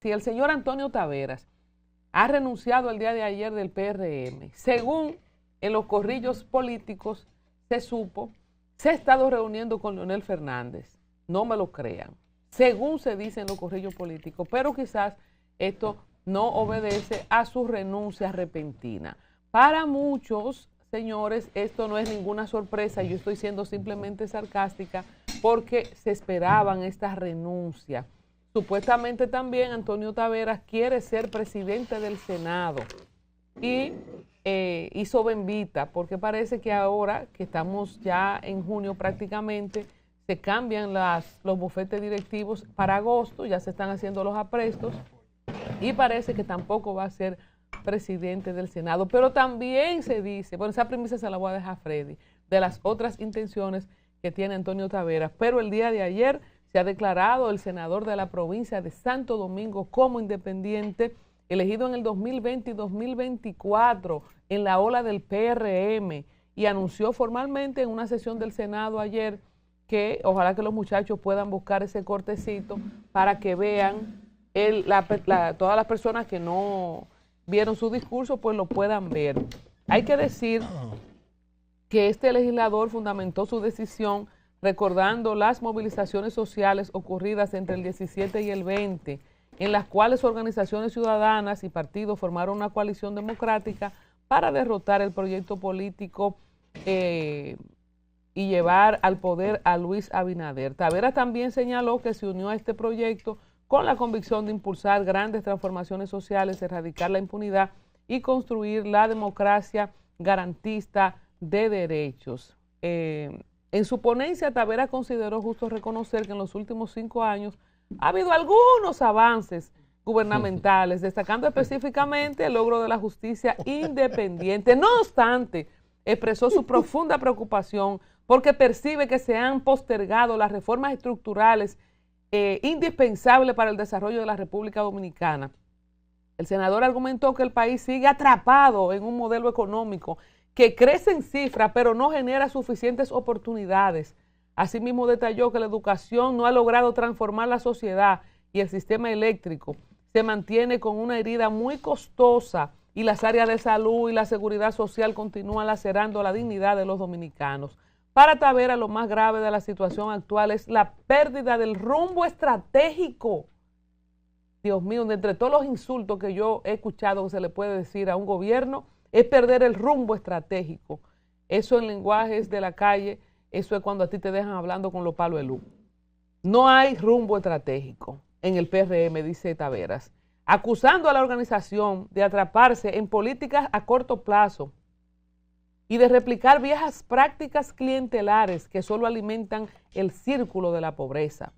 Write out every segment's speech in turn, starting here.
si el señor Antonio Taveras ha renunciado el día de ayer del PRM, según en los corrillos políticos se supo, se ha estado reuniendo con Leonel Fernández. No me lo crean, según se dice en los corrillos políticos, pero quizás esto no obedece a su renuncia repentina. Para muchos, señores, esto no es ninguna sorpresa, yo estoy siendo simplemente sarcástica porque se esperaban esta renuncia. Supuestamente también Antonio Taveras quiere ser presidente del Senado y hizo bembita porque parece que ahora que estamos ya en junio prácticamente se cambian los bufetes directivos para agosto, ya se están haciendo los aprestos y parece que tampoco va a ser presidente del Senado. Pero también se dice, bueno, esa premisa se la voy a dejar a Freddy, de las otras intenciones que tiene Antonio Taveras, pero el día de ayer se ha declarado el senador de la provincia de Santo Domingo como independiente, elegido en el 2020 y 2024 en la ola del PRM, y anunció formalmente en una sesión del Senado ayer que ojalá que los muchachos puedan buscar ese cortecito para que vean todas las personas que no vieron su discurso, pues lo puedan ver. Hay que decir que este legislador fundamentó su decisión recordando las movilizaciones sociales ocurridas entre el 17 y el 20, en las cuales organizaciones ciudadanas y partidos formaron una coalición democrática para derrotar el proyecto político y llevar al poder a Luis Abinader. Taveras también señaló que se unió a este proyecto con la convicción de impulsar grandes transformaciones sociales, erradicar la impunidad y construir la democracia garantista de derechos. En su ponencia, Taveras consideró justo reconocer que en los últimos 5 años ha habido algunos avances gubernamentales, destacando específicamente el logro de la justicia independiente. No obstante, expresó su profunda preocupación porque percibe que se han postergado las reformas estructurales indispensables para el desarrollo de la República Dominicana. El senador argumentó que el país sigue atrapado en un modelo económico que crece en cifra, pero no genera suficientes oportunidades. Asimismo, detalló que la educación no ha logrado transformar la sociedad y el sistema eléctrico se mantiene con una herida muy costosa y las áreas de salud y la seguridad social continúan lacerando la dignidad de los dominicanos. Para Taveras, lo más grave de la situación actual es la pérdida del rumbo estratégico. Dios mío, de entre todos los insultos que yo he escuchado que se le puede decir a un gobierno, es perder el rumbo estratégico. Eso en lenguajes de la calle, eso es cuando a ti te dejan hablando con los palos de luz. No hay rumbo estratégico en el PRM, dice Taveras, acusando a la organización de atraparse en políticas a corto plazo y de replicar viejas prácticas clientelares que solo alimentan el círculo de la pobreza.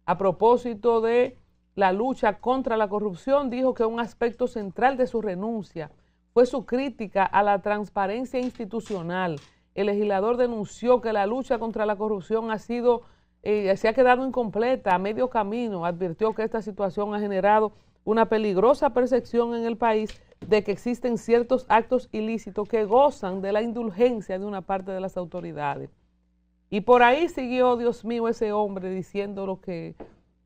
A propósito de la lucha contra la corrupción, dijo que un aspecto central de su renuncia fue su crítica a la transparencia institucional. El legislador denunció que la lucha contra la corrupción se ha quedado incompleta, a medio camino. Advirtió que esta situación ha generado una peligrosa percepción en el país de que existen ciertos actos ilícitos que gozan de la indulgencia de una parte de las autoridades. Y por ahí siguió, Dios mío, ese hombre diciendo lo que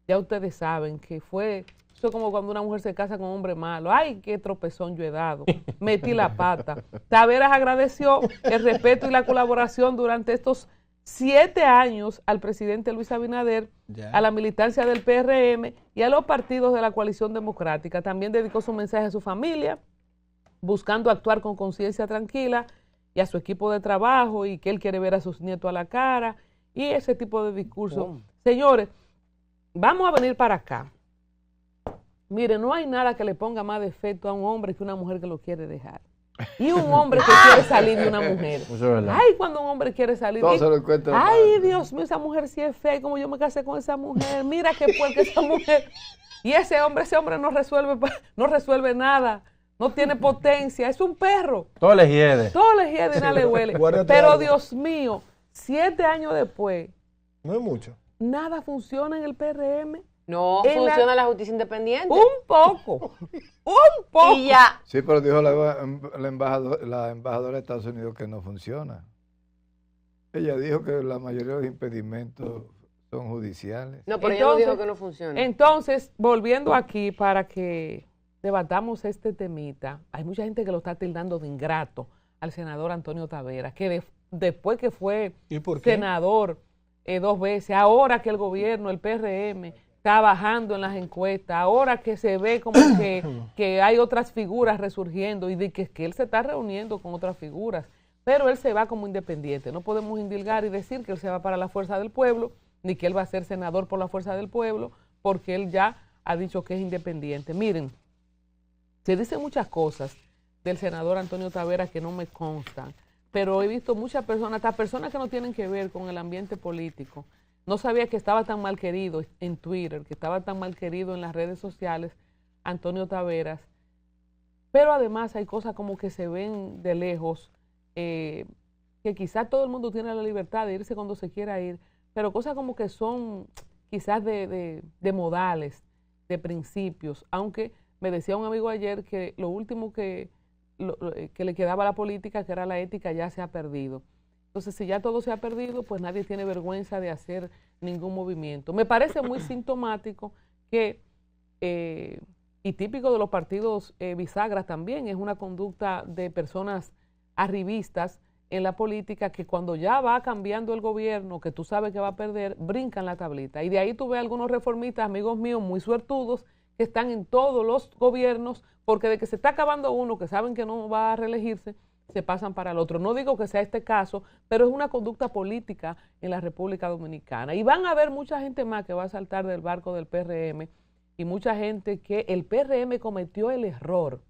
ya ustedes saben, que fue, eso es como cuando una mujer se casa con un hombre malo. Ay, qué tropezón yo he dado, metí la pata. Taveras agradeció el respeto y la colaboración durante estos 7 años al presidente Luis Abinader, a la militancia del PRM y a los partidos de la coalición democrática. También dedicó su mensaje a su familia, buscando actuar con conciencia tranquila, y a su equipo de trabajo, y que él quiere ver a sus nietos a la cara, y ese tipo de discurso. Señores, vamos a venir para acá. Mire, no hay nada que le ponga más defecto a un hombre que una mujer que lo quiere dejar. Y un hombre que quiere salir de una mujer. Ay, cuando un hombre quiere salir. Ay, Dios mío, esa mujer sí es fea, como yo me casé con esa mujer. Mira qué puerca esa mujer. Y ese hombre no resuelve nada. No tiene potencia. Es un perro. Todo le hiede. Todo le hiede y nada le huele. Pero Dios mío, 7 años después. No es mucho. Nada funciona en el PRM. No funciona la justicia independiente. Un poco. Y ya. Sí, pero dijo la embajadora de Estados Unidos que no funciona. Ella dijo que la mayoría de los impedimentos son judiciales. No, pero ella no dijo que no funciona. Entonces, volviendo aquí para que debatamos este temita, hay mucha gente que lo está tildando de ingrato al senador Antonio Taveras, que después que fue senador 2 veces, ahora que el gobierno, el PRM, está bajando en las encuestas, ahora que se ve como que hay otras figuras resurgiendo y de que él se está reuniendo con otras figuras, pero él se va como independiente. No podemos indilgar y decir que él se va para la Fuerza del Pueblo, ni que él va a ser senador por la Fuerza del Pueblo, porque él ya ha dicho que es independiente. Miren, se dicen muchas cosas del senador Antonio Taveras que no me constan, pero he visto muchas personas, hasta personas que no tienen que ver con el ambiente político. No sabía que estaba tan mal querido en Twitter, que estaba tan mal querido en las redes sociales, Antonio Taveras. Pero además hay cosas como que se ven de lejos, que quizás todo el mundo tiene la libertad de irse cuando se quiera ir, pero cosas como que son quizás de modales, de principios, aunque me decía un amigo ayer que lo último que le quedaba a la política, que era la ética, ya se ha perdido. Entonces, si ya todo se ha perdido, pues nadie tiene vergüenza de hacer ningún movimiento. Me parece muy sintomático que, y típico de los partidos bisagras también, es una conducta de personas arribistas en la política que cuando ya va cambiando el gobierno, que tú sabes que va a perder, brincan la tablita. Y de ahí tú ves algunos reformistas, amigos míos, muy suertudos, que están en todos los gobiernos, porque de que se está acabando uno, que saben que no va a reelegirse, se pasan para el otro. No digo que sea este caso, pero es una conducta política en la República Dominicana. Y van a haber mucha gente más que va a saltar del barco del PRM y mucha gente que el PRM cometió el error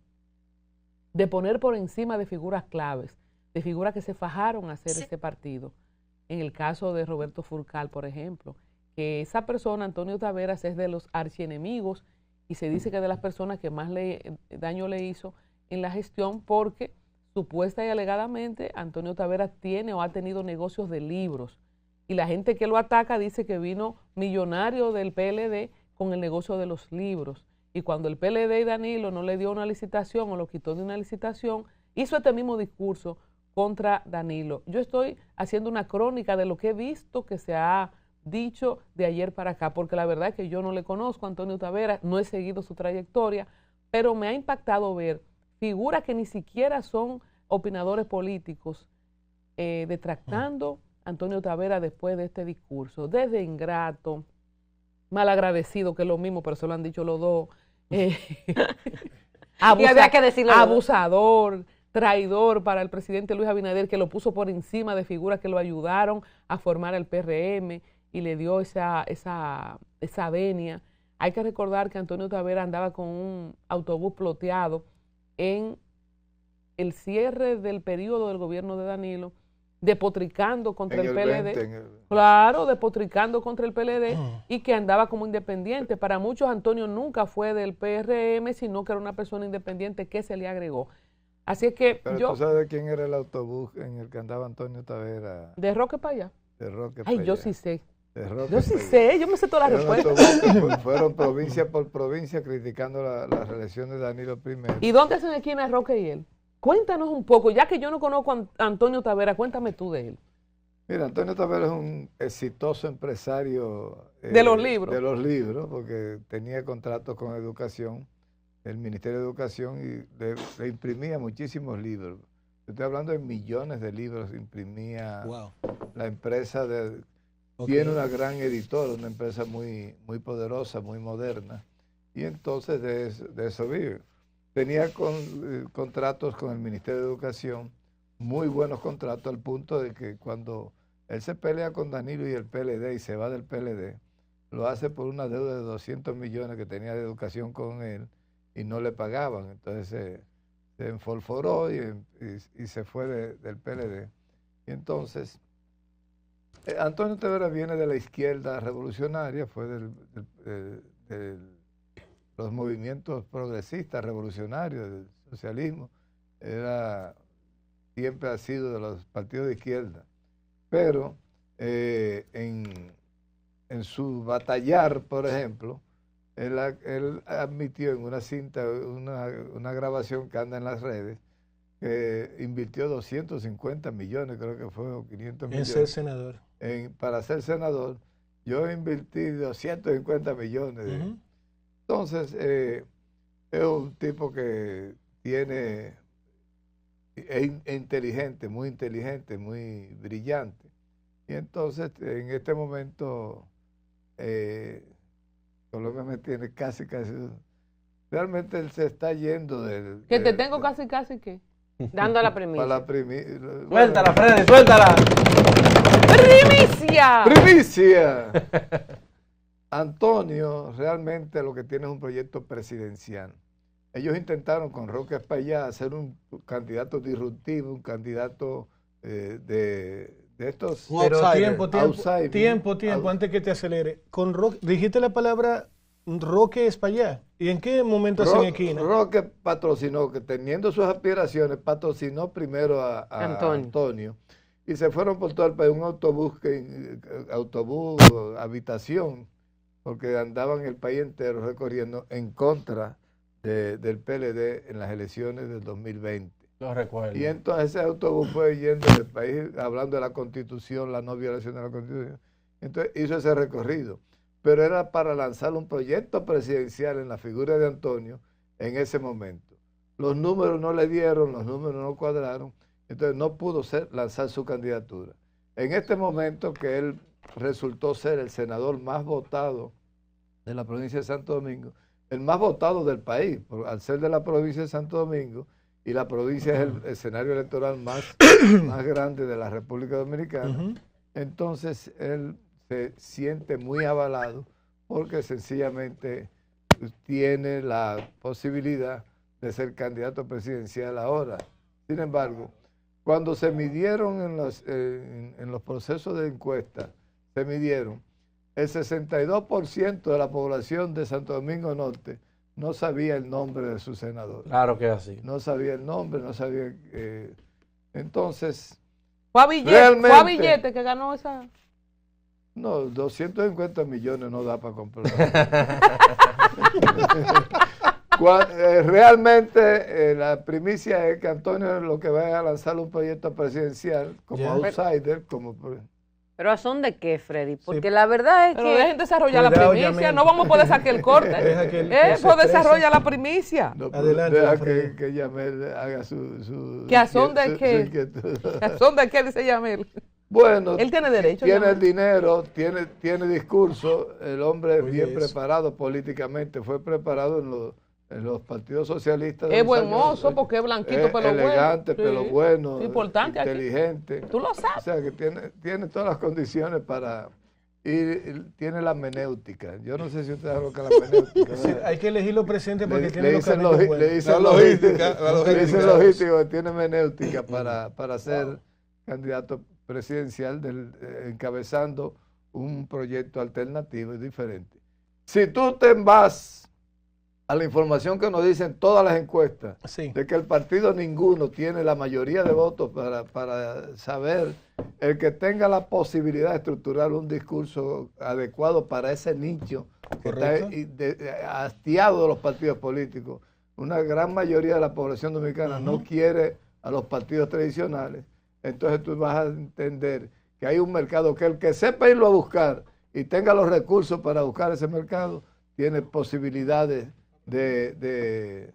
de poner por encima de figuras claves, de figuras que se fajaron a hacer este partido. En el caso de Roberto Furcal, por ejemplo, que esa persona, Antonio Taveras, es de los archienemigos y se dice que de las personas que más daño le hizo en la gestión porque supuesta y alegadamente Antonio Taveras tiene o ha tenido negocios de libros y la gente que lo ataca dice que vino millonario del PLD con el negocio de los libros y cuando el PLD y Danilo no le dio una licitación o lo quitó de una licitación, hizo este mismo discurso contra Danilo. Yo estoy haciendo una crónica de lo que he visto que se ha dicho de ayer para acá, porque la verdad es que yo no le conozco a Antonio Taveras, no he seguido su trayectoria, pero me ha impactado ver figuras que ni siquiera son opinadores políticos detractando a Antonio Taveras después de este discurso, desde ingrato, malagradecido, que es lo mismo, pero se lo han dicho los dos, y había que decirlo abusador, traidor para el presidente Luis Abinader, que lo puso por encima de figuras que lo ayudaron a formar el PRM y le dio esa venia. Hay que recordar que Antonio Taveras andaba con un autobús ploteado en el cierre del periodo del gobierno de Danilo, despotricando contra el PLD. Claro, despotricando contra el PLD y que andaba como independiente. Para muchos Antonio nunca fue del PRM, sino que era una persona independiente que se le agregó. Así es que pero ¿tú sabes de quién era el autobús en el que andaba Antonio Taveras? De Roque para allá. De Roque para allá. Ay, yo sí sé. Yo sí sé, yo me sé todas las respuestas. Fueron provincia por provincia criticando la reelección de Danilo I. ¿Y dónde hacen esquina Roque y él? Cuéntanos un poco, ya que yo no conozco a Antonio Taveras, cuéntame tú de él. Mira, Antonio Taveras es un exitoso empresario de los libros. De los libros, porque tenía contratos con educación, el Ministerio de Educación, y le imprimía muchísimos libros. Estoy hablando de millones de libros, imprimía la empresa de... Tiene una gran editora, una empresa muy, muy poderosa, muy moderna, y entonces de eso vive. Tenía contratos con el Ministerio de Educación, muy buenos contratos, al punto de que cuando él se pelea con Danilo y el PLD y se va del PLD, lo hace por una deuda de 200 millones que tenía de educación con él y no le pagaban. Entonces se enfolforó y se fue del PLD. Y entonces... Antonio Taveras viene de la izquierda revolucionaria, fue de los movimientos progresistas revolucionarios, del socialismo, siempre ha sido de los partidos de izquierda, pero en su batallar, por ejemplo, él admitió en una cinta, una grabación que anda en las redes, que invirtió 250 millones, creo que fue, o 500 millones. En ser senador. Para ser senador, Yo invertí 250 millones. Entonces, es un tipo que es inteligente, muy brillante. Y entonces, en este momento, Colombia me tiene casi. Realmente él se está yendo del... Que te tengo casi, ¿qué? Dando la primicia. Suéltala, Freddy, suéltala. ¡Primicia! ¡Primicia! Antonio realmente lo que tiene es un proyecto presidencial. Ellos intentaron con Roque Espaillá hacer un candidato disruptivo, un candidato de estos... Pero tiempo, antes que te acelere. Con Roque, dijiste la palabra Roque Espaillá. ¿Y en qué momento hacen esquina? Roque patrocinó, que teniendo sus aspiraciones, patrocinó primero a Antonio. Y se fueron por todo el país, un autobús, habitación, porque andaban el país entero recorriendo en contra del PLD en las elecciones del 2020. Lo recuerdo. Y entonces ese autobús fue yendo del país, hablando de la Constitución, la no violación de la Constitución. Entonces hizo ese recorrido. Pero era para lanzar un proyecto presidencial en la figura de Antonio en ese momento. Los números no le dieron, los números no cuadraron, entonces no pudo lanzar su candidatura. En este momento que él resultó ser el senador más votado de la provincia de Santo Domingo, el más votado del país, al ser de la provincia de Santo Domingo, y la provincia es el escenario electoral más grande de la República Dominicana, entonces él se siente muy avalado porque sencillamente tiene la posibilidad de ser candidato presidencial ahora. Sin embargo, cuando se midieron en los procesos de encuesta, el 62% de la población de Santo Domingo Norte no sabía el nombre de su senador. Claro que es así. No sabía el nombre, no sabía... entonces... ¿Fue a Billete que ganó esa...? No, 250 millones no da para comprar. Realmente la primicia es que Antonio lo que va a lanzar un proyecto presidencial como outsider, ¿Pero a son de qué, Freddy? Porque la verdad es que... Pero dejen desarrollar la primicia, no vamos a poder sacar el corte. Pues desarrolla la primicia. No, adelante. Deja que Yamel haga su ¿Que a son de qué? ¿A son de qué dice Yamel? Bueno, él tiene derecho. Tiene el dinero, tiene discurso, el hombre es bien preparado políticamente, fue preparado en los partidos socialistas. Es buen mozo porque es blanquito, pelo bueno. Elegante, pelo bueno, importante, inteligente. Tú lo sabes. O sea que tiene todas las condiciones para... Y tiene la menéutica. Yo no sé si ustedes saben lo que es la menéutica. Sí, hay que elegirlo presente porque tiene le dicen logística, que tiene menéutica para ser candidato presidencial encabezando un proyecto alternativo y diferente. Si tú te vas a la información que nos dicen todas las encuestas, de que el partido ninguno tiene la mayoría de votos para saber, el que tenga la posibilidad de estructurar un discurso adecuado para ese nicho que está hastiado de los partidos políticos, una gran mayoría de la población dominicana no quiere a los partidos tradicionales. Entonces tú vas a entender que hay un mercado que el que sepa irlo a buscar y tenga los recursos para buscar ese mercado, tiene posibilidades de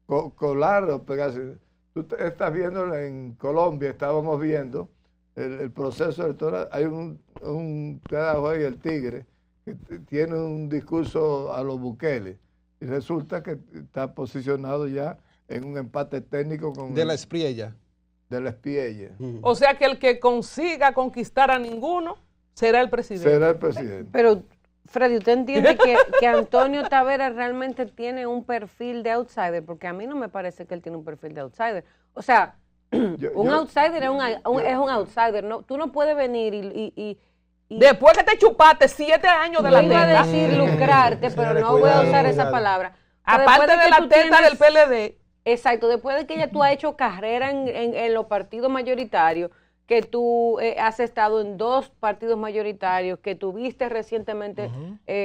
colar o pegarse. Tú estás viendo en Colombia, estábamos viendo el proceso electoral. Hay un pedazo ahí, el Tigre, que tiene un discurso a los Bukele y resulta que está posicionado ya en un empate técnico con... De la Espriella. De la Espiella. O sea que el que consiga conquistar a ninguno será el presidente. Será el presidente. Pero, Freddy, ¿usted entiende que Antonio Taveras realmente tiene un perfil de outsider? Porque a mí no me parece que él tiene un perfil de outsider. O sea, outsider es un outsider. No, tú no puedes venir y después que te chupaste 7 años de la teta. No iba a decir lucrarte, pero no voy a usar esa palabra. Aparte de la teta del PLD. Exacto, después de que ya tú has hecho carrera en los partidos mayoritarios, que tú has estado en 2 partidos mayoritarios, que tuviste recientemente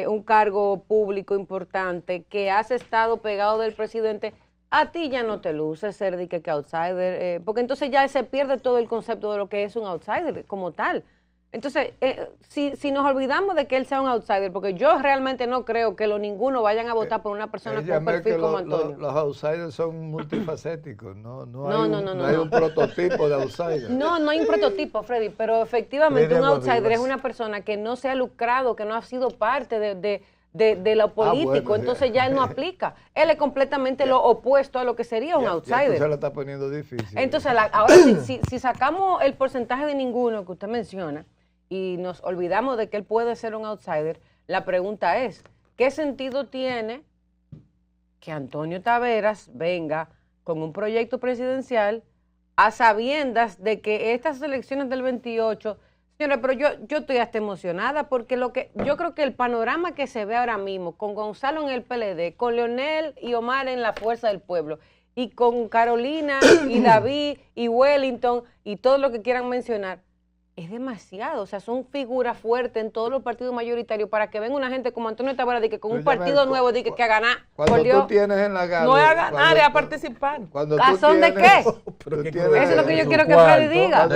un cargo público importante, que has estado pegado del presidente, a ti ya no te luce ser de que outsider, porque entonces ya se pierde todo el concepto de lo que es un outsider como tal. Entonces, si nos olvidamos de que él sea un outsider, porque yo realmente no creo que ninguno vayan a votar por una persona con perfil como Antonio. Los outsiders son multifacéticos, no hay un prototipo de outsider. No hay un prototipo, Freddy, pero efectivamente un outsider es una persona que no se ha lucrado, que no ha sido parte de lo político, entonces ya él no aplica. Él es completamente lo opuesto a lo que sería un outsider. Ya se lo está poniendo difícil. Entonces, ahora si sacamos el porcentaje de ninguno que usted menciona y nos olvidamos de que él puede ser un outsider, la pregunta es, ¿qué sentido tiene que Antonio Taveras venga con un proyecto presidencial a sabiendas de que estas elecciones del 28... Señores, pero yo estoy hasta emocionada porque yo creo que el panorama que se ve ahora mismo con Gonzalo en el PLD, con Leonel y Omar en la Fuerza del Pueblo y con Carolina y David y Wellington y todo lo que quieran mencionar, es demasiado. O sea, son figuras fuertes en todos los partidos mayoritarios para que venga una gente como Antonio Taveras de que con un partido nuevo de que a ganar. Cuando tú tienes en la gala. No es a ganar, es a participar. ¿Razón de qué? Eso es lo que yo quiero que Freddy diga.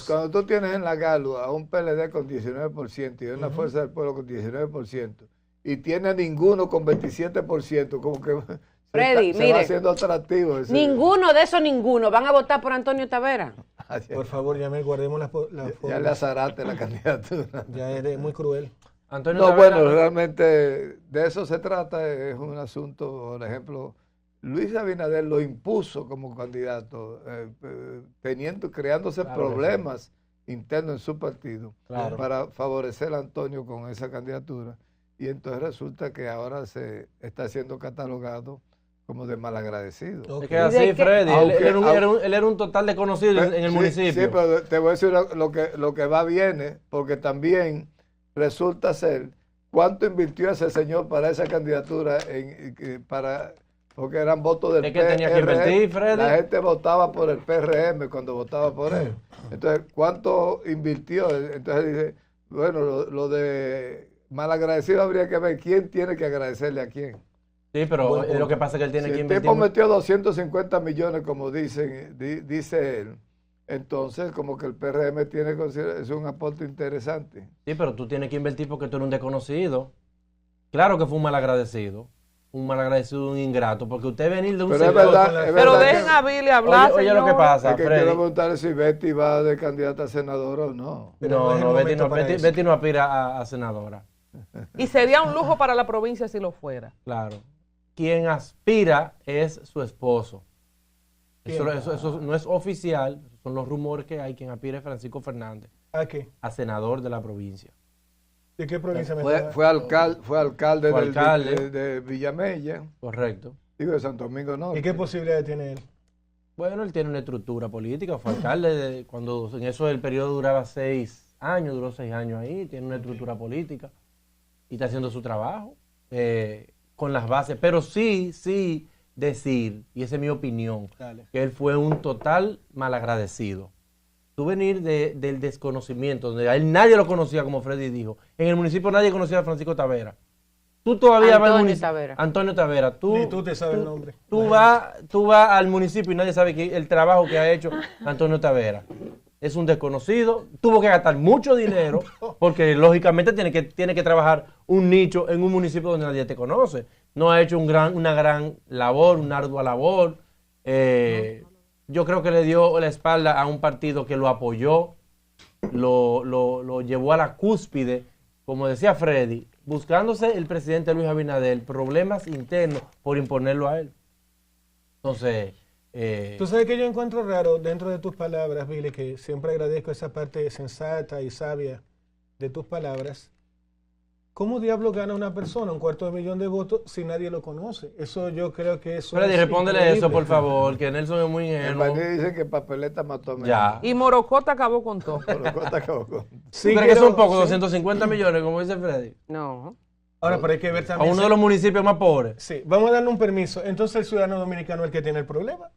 Cuando tú tienes en la gala a un PLD con 19% y una Fuerza del Pueblo con 19% y tiene a ninguno con 27%, como que Freddy, se va haciendo atractivo. Ninguno van a votar por Antonio Taveras. Por favor, ya guardemos la ya le azaraste la candidatura. Ya eres muy cruel. Antonio Taveras, bueno, realmente de eso se trata, es un asunto, por ejemplo, Luis Abinader lo impuso como candidato, creándose problemas internos en su partido para favorecer a Antonio con esa candidatura. Y entonces resulta que ahora se está siendo catalogado como de malagradecido. Okay. Es que así, Freddy, él era un total desconocido en el municipio. Sí, pero te voy a decir lo que va viene, porque también resulta ser cuánto invirtió ese señor para esa candidatura, porque eran votos del PRM. Tenía que invertir, Freddy. La gente votaba por el PRM cuando votaba por él. Entonces, ¿cuánto invirtió? Entonces dice, bueno, lo de malagradecido habría que ver quién tiene que agradecerle a quién. Sí, pero lo que pasa es que él tiene que invertir. El tipo metió 250 millones, como dice él. Entonces, como que el PRM es un aporte interesante. Sí, pero tú tienes que invertir porque tú eres un desconocido. Claro que fue un malagradecido, un ingrato, porque usted venir de un sector... Pero dejen a Billy hablar, oye lo que pasa, Freddy. Quiero preguntarle si Betty va de candidata a senadora o no. No, Betty no aspira a senadora. Y sería un lujo para la provincia si lo fuera. Claro. Quien aspira es su esposo. Eso no es oficial, son los rumores que hay. Quien aspira es Francisco Fernández. ¿A qué? A senador de la provincia. ¿De qué provincia fue alcalde de Villamella. Correcto. Digo, de Santo Domingo Norte. ¿Y qué posibilidades tiene él? Bueno, él tiene una estructura política. Fue alcalde cuando en eso el periodo duraba 6 años, duró 6 años ahí. Tiene una estructura política y está haciendo su trabajo con las bases. Pero sí decir, y esa es mi opinión, que él fue un total malagradecido. Tú venir del desconocimiento, donde a él nadie lo conocía, como Freddy dijo. En el municipio nadie conocía a Francisco Taveras. Tú todavía vas al municipio. Antonio Taveras. Ni tú te sabes el nombre. Tú vas al municipio y nadie sabe el trabajo que ha hecho Antonio Taveras. Es un desconocido, tuvo que gastar mucho dinero, porque lógicamente tiene que trabajar un nicho en un municipio donde nadie te conoce. No ha hecho una gran labor, una ardua labor. Yo creo que le dio la espalda a un partido que lo apoyó, lo llevó a la cúspide, como decía Freddy, buscándose el presidente Luis Abinader problemas internos por imponerlo a él. Entonces... Tú sabes que yo encuentro raro dentro de tus palabras, Billy, que siempre agradezco esa parte sensata y sabia de tus palabras. ¿Cómo diablo gana una persona 250,000 de votos si nadie lo conoce? Eso yo creo que eso Freddy, respóndele eso, por favor, que Nelson es muy ingenuo. El Baní dice que papeleta mató a ya. Y Morocota acabó con todo. Sí, pero que son pocos, 250 millones, como dice Freddy. No. Ahora, pero hay que ver también... A uno de los municipios más pobres. Sí, vamos a darle un permiso. Entonces el ciudadano dominicano es el que tiene el problema.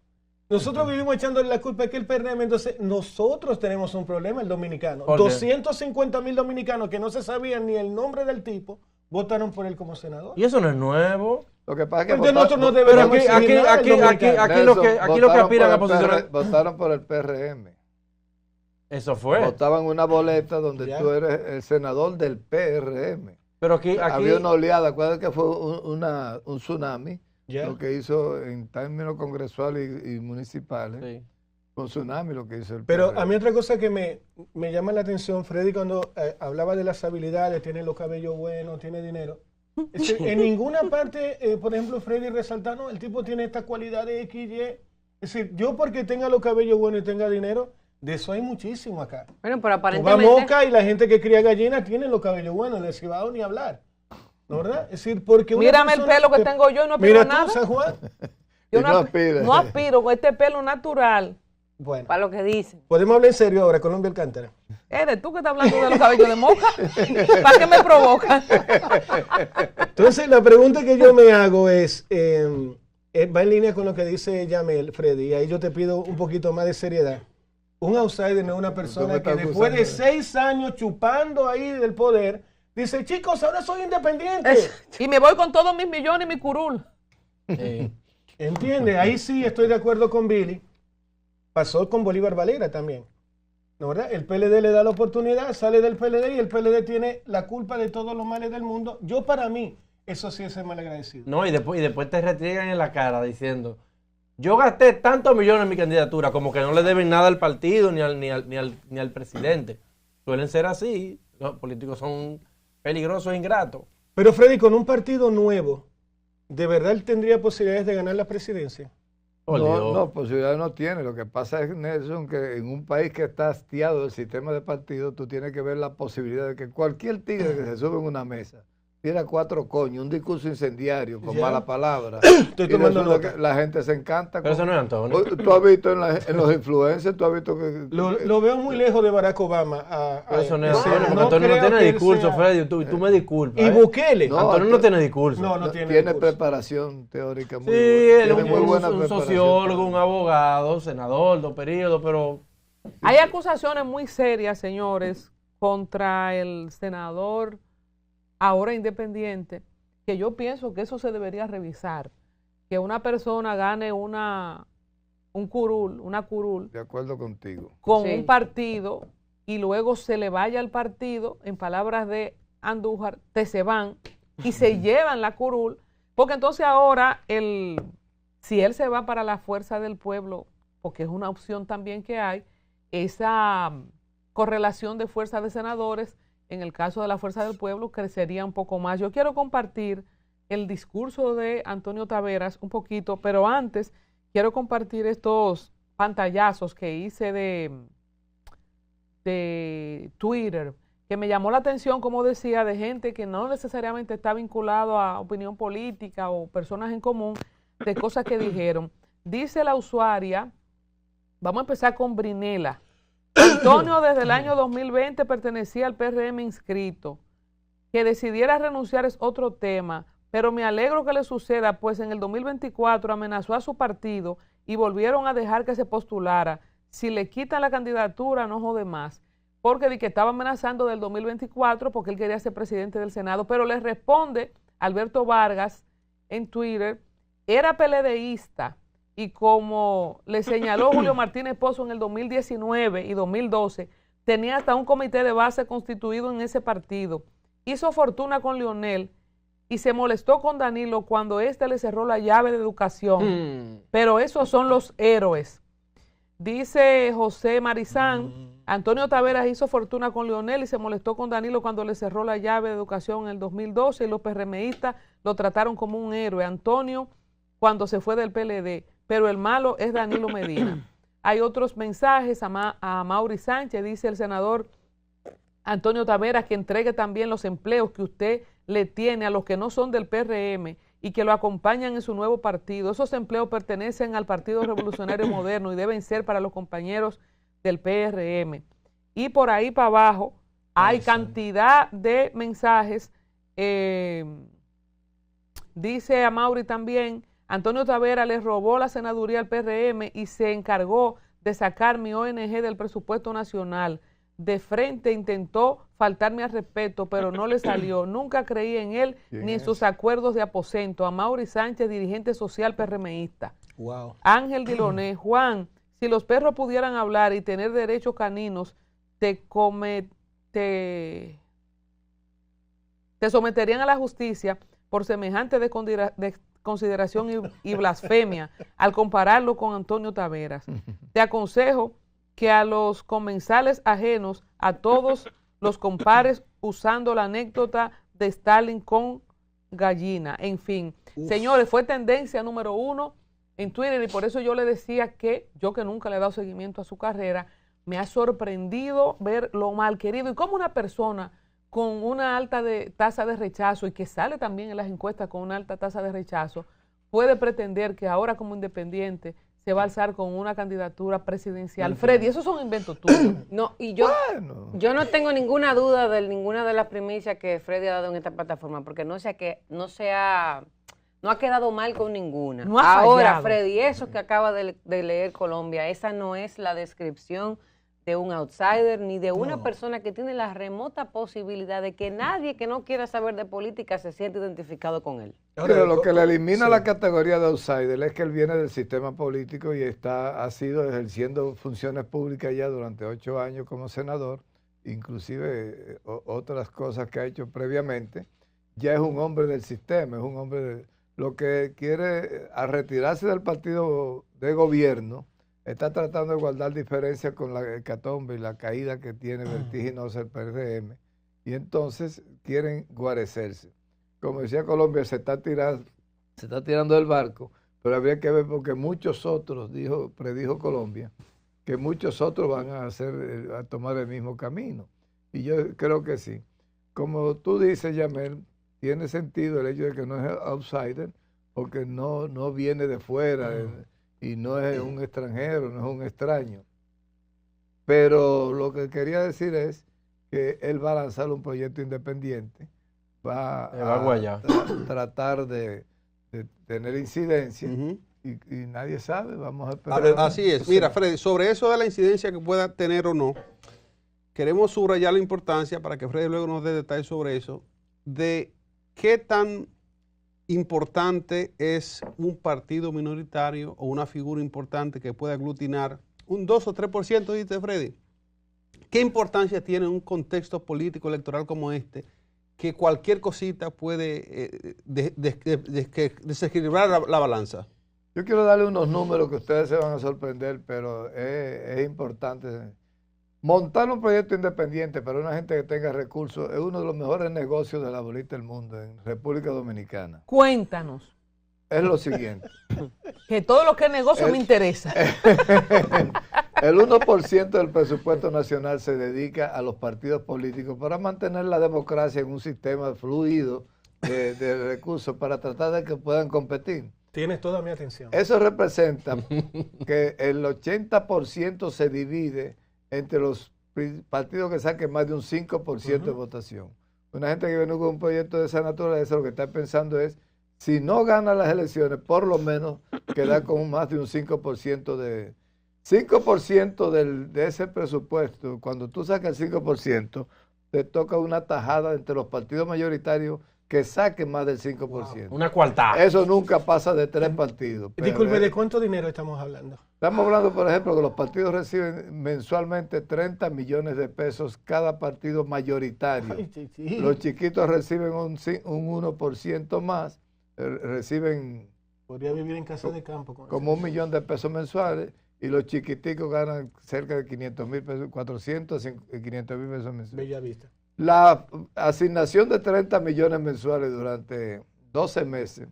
Nosotros vivimos echándole la culpa a que el PRM, entonces nosotros tenemos un problema, el dominicano. 250,000 dominicanos que no se sabían ni el nombre del tipo, votaron por él como senador. Y eso no es nuevo. Lo que pasa es que nosotros no debemos aquí lo que aspiran a posicionar... Votaron por el PRM. Eso fue. Votaban una boleta donde tú eres el senador del PRM. Pero aquí había una oleada, acuérdate que fue un tsunami, lo que hizo en términos congresuales y municipales. Sí. Un tsunami lo que hizo el Pero PRM. a mí otra cosa que me llama la atención, Freddy, cuando hablaba de las habilidades, tiene los cabellos buenos, tiene dinero. Es decir, en ninguna parte, por ejemplo, Freddy resalta, no, el tipo tiene esta cualidad de X, Y. Es decir, yo porque tenga los cabellos buenos y tenga dinero, de eso hay muchísimo acá. Bueno, pero aparentemente... Va Moca y la gente que cría gallinas tiene los cabellos buenos, en el Cibao ni hablar. ¿No, verdad? Es decir, porque mírame el pelo que tengo yo y no aspiro nada. San Juan. Yo no aspiro con este pelo natural. Bueno, para lo que dicen. Podemos hablar en serio ahora, Colombia Alcántara. ¿Eres tú que estás hablando de los cabellos de Moca? ¿Para qué me provocan? Entonces, la pregunta que yo me hago es, va en línea con lo que dice Yamel, Freddy, y ahí yo te pido un poquito más de seriedad. Un outsider no es una persona que después de 6 años chupando ahí del poder, dice, chicos, ahora soy independiente. Y me voy con todos mis millones y mi curul. ¿Entiendes? Ahí sí estoy de acuerdo con Billy. Pasó con Bolívar Valera también. ¿No, verdad? El PLD le da la oportunidad, sale del PLD y el PLD tiene la culpa de todos los males del mundo. Yo, para mí, eso sí es ser malagradecido. No, y después te retriegan en la cara diciendo, yo gasté tantos millones en mi candidatura, como que no le deben nada al partido ni al presidente. Suelen ser así. Los políticos son peligrosos e ingratos. Pero Freddy, con un partido nuevo, ¿de verdad él tendría posibilidades de ganar la presidencia? No, posibilidades no tiene. Lo que pasa es, Nelson, que en un país que está hastiado del sistema de partidos, tú tienes que ver la posibilidad de que cualquier tigre que se sube en una mesa tira 4 coños, un discurso incendiario con malas palabras. Estoy tomando nota. La gente se encanta. Pero eso no es Antonio. Tú has visto en los influencers, tú has visto que... Lo veo muy lejos de Barack Obama. Eso no es Antonio, porque Antonio no tiene discurso, Freddy, tú me disculpas. ¿Y Bukele? Antonio no tiene discurso. No tiene discurso. Preparación teórica muy buena. Sí, él es un sociólogo, un abogado, senador, 2 periodos, pero... Hay acusaciones muy serias, señores, contra el senador ahora independiente, que yo pienso que eso se debería revisar. Que una persona gane una curul. De acuerdo contigo. Con un partido y luego se le vaya al partido, en palabras de Andújar, se van y se llevan la curul, porque entonces ahora, si él se va para la Fuerza del Pueblo, porque es una opción también que hay, esa correlación de fuerza de senadores, en el caso de la Fuerza del Pueblo, crecería un poco más. Yo quiero compartir el discurso de Antonio Taveras un poquito, pero antes quiero compartir estos pantallazos que hice de Twitter, que me llamó la atención, como decía, de gente que no necesariamente está vinculado a opinión política o personas en común, de cosas que dijeron. Dice la usuaria, vamos a empezar con Brinela. Antonio desde el año 2020 pertenecía al PRM inscrito. Que decidiera renunciar es otro tema, pero me alegro que le suceda, pues en el 2024 amenazó a su partido y volvieron a dejar que se postulara. Si le quitan la candidatura, no jode más. Porque de que estaba amenazando del 2024 porque él quería ser presidente del Senado. Pero le responde Alberto Vargas en Twitter, era PLDista. Y como le señaló Julio Martínez Pozo en el 2019 y 2012, tenía hasta un comité de base constituido en ese partido. Hizo fortuna con Leonel y se molestó con Danilo cuando éste le cerró la llave de educación. Pero esos son los héroes. Dice José Marizán, Antonio Taveras hizo fortuna con Leonel y se molestó con Danilo cuando le cerró la llave de educación en el 2012 y los PRMistas lo trataron como un héroe. Antonio cuando se fue del PLD, pero el malo es Danilo Medina. Hay otros mensajes a Mauri Sánchez, dice el senador Antonio Taveras, que entregue también los empleos que usted le tiene a los que no son del PRM y que lo acompañan en su nuevo partido. Esos empleos pertenecen al Partido Revolucionario Moderno y deben ser para los compañeros del PRM. Y por ahí para abajo hay cantidad de mensajes. Dice a Mauri también, Antonio Taveras le robó la senaduría al PRM y se encargó de sacar mi ONG del presupuesto nacional. De frente intentó faltarme al respeto, pero no le salió. Nunca creí en él ni en sus acuerdos de aposento. A Mauri Sánchez, dirigente social PRMista. Wow. Ángel Diloné, Juan, Si los perros pudieran hablar y tener derechos caninos, te someterían a la justicia por semejante consideración y blasfemia al compararlo con Antonio Taveras. Te aconsejo que a los comensales ajenos a todos los compares usando la anécdota de Stalin con gallina. En fin, señores, fue tendencia número 1 en Twitter y por eso yo le decía que yo que nunca le he dado seguimiento a su carrera, me ha sorprendido ver lo mal querido y cómo una persona con una alta tasa de rechazo y que sale también en las encuestas con una alta tasa de rechazo, puede pretender que ahora como independiente se va a alzar con una candidatura presidencial. Freddy, esos son inventos tuyos. No, y yo no tengo ninguna duda de ninguna de las primicias que Freddy ha dado en esta plataforma, porque no ha quedado mal con ninguna. No ha Ahora, fallado. Freddy, eso que acaba de leer Colombia, esa no es la descripción de un outsider ni de una persona que tiene la remota posibilidad de que nadie que no quiera saber de política se siente identificado con él. Pero lo que le elimina la categoría de outsider es que él viene del sistema político y ha sido ejerciendo funciones públicas ya durante 8 años como senador, inclusive otras cosas que ha hecho previamente. Ya es un hombre del sistema, es un hombre lo que quiere a retirarse del partido de gobierno. Está tratando de guardar diferencias con la hecatombe y la caída que tiene vertiginosa el PRM. Y entonces quieren guarecerse. Como decía Colombia, se está tirando del barco, pero habría que ver porque muchos otros, predijo Colombia, que muchos otros van a tomar el mismo camino. Y yo creo que sí. Como tú dices, Yamel, tiene sentido el hecho de que no es outsider, porque no viene de fuera, y no es un extranjero, no es un extraño. Pero lo que quería decir es que él va a lanzar un proyecto independiente, va a tratar de tener incidencia, y nadie sabe, vamos a esperar. Así es. Mira, Freddy, sobre eso de la incidencia que pueda tener o no, queremos subrayar la importancia, para que Freddy luego nos dé detalles sobre eso, de qué tan importante es un partido minoritario o una figura importante que pueda aglutinar un 2 o 3%, dice Freddy. ¿Qué importancia tiene un contexto político electoral como este, que cualquier cosita puede desequilibrar la balanza? Yo quiero darle unos números que ustedes se van a sorprender, pero es importante. Montar un proyecto independiente para una gente que tenga recursos es uno de los mejores negocios de la bolita del mundo en República Dominicana. Cuéntanos. Es lo siguiente. Que todo lo que es negocio me interesa. El 1% del presupuesto nacional se dedica a los partidos políticos para mantener la democracia en un sistema fluido de recursos para tratar de que puedan competir. Tienes toda mi atención. Eso representa que el 80% se divide entre los partidos que saquen más de un 5% de votación. Una gente que viene con un proyecto de esa naturaleza lo que está pensando es, si no gana las elecciones, por lo menos queda con más de un 5% de... 5% de ese presupuesto, cuando tú sacas el 5%, te toca una tajada entre los partidos mayoritarios que saquen más del 5%. Wow. Una coartada. Eso nunca pasa de 3 partidos. Disculpe, ¿de cuánto dinero estamos hablando? Estamos hablando, por ejemplo, que los partidos reciben mensualmente 30 millones de pesos cada partido mayoritario. Ay, sí. Los chiquitos reciben un 1% más, reciben... Podría vivir en casa de campo. Como $1 millón de pesos mensuales, y los chiquiticos ganan cerca de 500,000 pesos, 400 y 500,000 pesos mensuales. Bella vista. La asignación de 30 millones mensuales durante 12 meses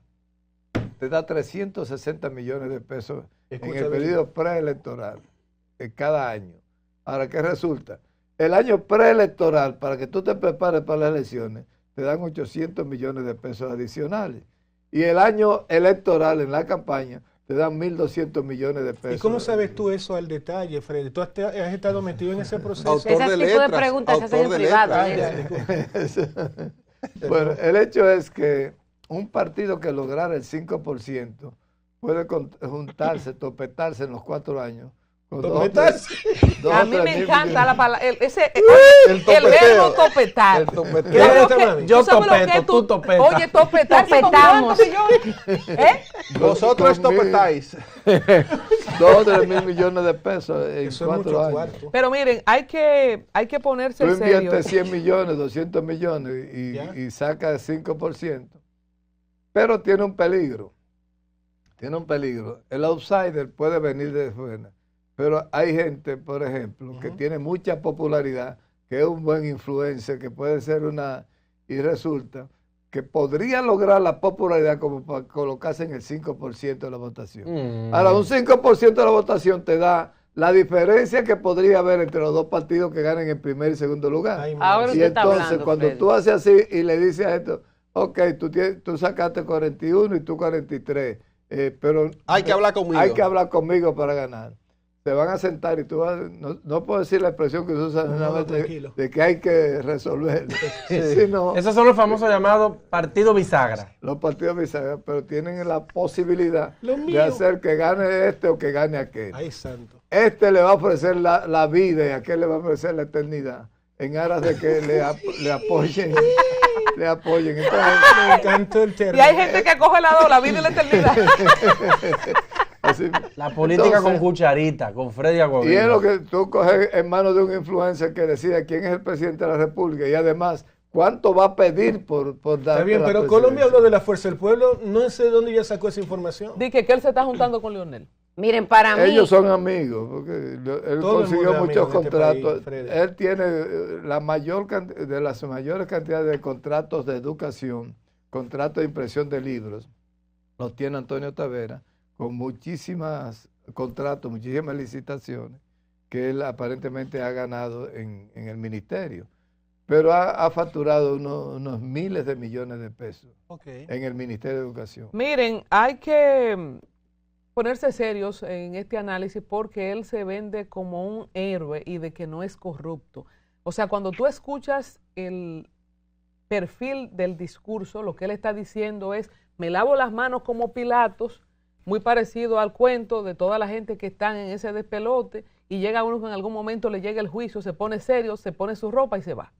te da 360 millones de pesos en el periodo preelectoral cada año. Ahora, ¿qué resulta? El año preelectoral, para que tú te prepares para las elecciones, te dan 800 millones de pesos adicionales. Y el año electoral, en la campaña, te dan 1.200 millones de pesos. ¿Y cómo sabes tú eso al detalle, Freddy? ¿Tú has estado metido en ese proceso? Ese tipo de preguntas se hacen en privado. Bueno, el hecho es que un partido que lograra el 5% puede juntarse, topetarse en los 4 años. ¿Topetarse? A mí me encanta la palabra, el verbo topetar. Yo topeto, tú topetas. Oye, topetar, topetamos. Vosotros topetáis. 2 o 3 mil millones de pesos en Eso es 4 mucho años. cuarto. Pero miren, hay que ponerse Tú en serio. inviertes 100 millones, 200 millones y sacas 5%. Pero tiene un peligro. Tiene un peligro. El outsider puede venir de fuera. Pero hay gente, por ejemplo, que tiene mucha popularidad, que es un buen influencer, que puede ser una... Y resulta que podría lograr la popularidad como para colocarse en el 5% de la votación. Ahora, un 5% de la votación te da la diferencia que podría haber entre los dos partidos que ganen en primer y segundo lugar. Ay, Ahora madre. Y usted está entonces, hablando, cuando Freddy. tú haces así y le dices a esto, ok, tú sacaste 41 y tú 43, pero Hay que hablar conmigo. hay que hablar conmigo para ganar. Te van a sentar y tú vas, no puedo decir la expresión que usas tranquilo. de que hay que resolver. Sino, Esos son los famosos llamados partidos bisagra. los partidos bisagra, pero tienen la posibilidad Lo de mío. hacer que gane este o que gane aquel. Ay, santo. Este le va a ofrecer la vida y aquel le va a ofrecer la eternidad en aras de que le apoyen. Le apoyen. Entonces, Me encantó el Y término. hay gente que coge la dos, la vida y la eternidad. así, La política entonces, con cucharita, con Freddy y es Aguadilla. lo que tú coges en manos de un influencer que decide quién es el presidente de la República y además cuánto va a pedir por dar. Está bien, pero Colombia habló de la fuerza del pueblo. No sé de dónde ya sacó esa información. Di que él se está juntando con Leonel. Miren, para mí, Ellos son amigos, porque él Todo el consiguió mundo es muchos amigo en este contratos. país, Freddy. Él tiene de las mayores cantidades de contratos de educación, contratos de impresión de libros, los tiene Antonio Tavera, con muchísimas contratos, muchísimas licitaciones que él aparentemente ha ganado en el ministerio. Pero ha facturado unos miles de millones de pesos en el Ministerio de Educación. Miren, hay que ponerse serios en este análisis porque él se vende como un héroe y de que no es corrupto. O sea, cuando tú escuchas el perfil del discurso, lo que él está diciendo es, me lavo las manos como Pilatos, muy parecido al cuento de toda la gente que están en ese despelote y llega uno que en algún momento le llega el juicio, se pone serio, se pone su ropa y se va.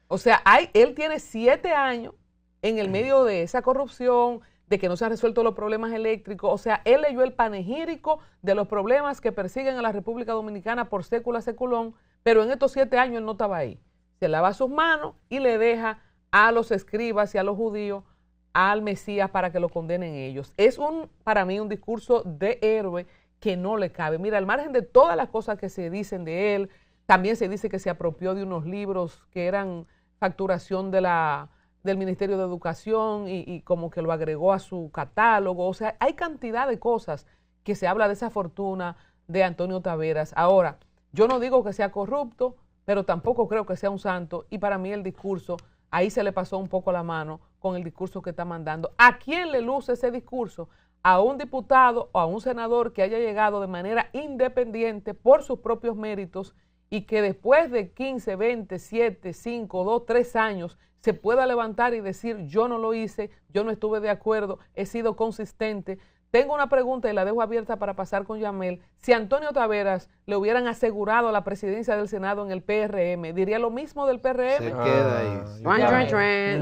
O sea, él tiene 7 años en el medio de esa corrupción, de que no se han resuelto los problemas eléctricos. O sea, él leyó el panegírico de los problemas que persiguen a la República Dominicana por sécula seculón, pero en estos 7 años él no estaba ahí. Se lava sus manos y le deja a los escribas y a los judíos al Mesías para que lo condenen ellos. Es para mí un discurso de héroe que no le cabe. Mira, al margen de todas las cosas que se dicen de él, también se dice que se apropió de unos libros que eran facturación del Ministerio de Educación y como que lo agregó a su catálogo. O sea, hay cantidad de cosas que se habla de esa fortuna de Antonio Taveras. Ahora, yo no digo que sea corrupto, pero tampoco creo que sea un santo. Y para mí el discurso, ahí se le pasó un poco la mano con el discurso que está mandando. ¿A quién le luce ese discurso? A un diputado o a un senador que haya llegado de manera independiente por sus propios méritos y que después de 15, 20, 7, 5, 2, 3 años se pueda levantar y decir, yo no lo hice, yo no estuve de acuerdo, he sido consistente. Tengo una pregunta y la dejo abierta para pasar con Yamel. Si a Antonio Taveras le hubieran asegurado la presidencia del Senado en el PRM, ¿diría lo mismo del PRM? Se queda ahí. No, Irresponsable.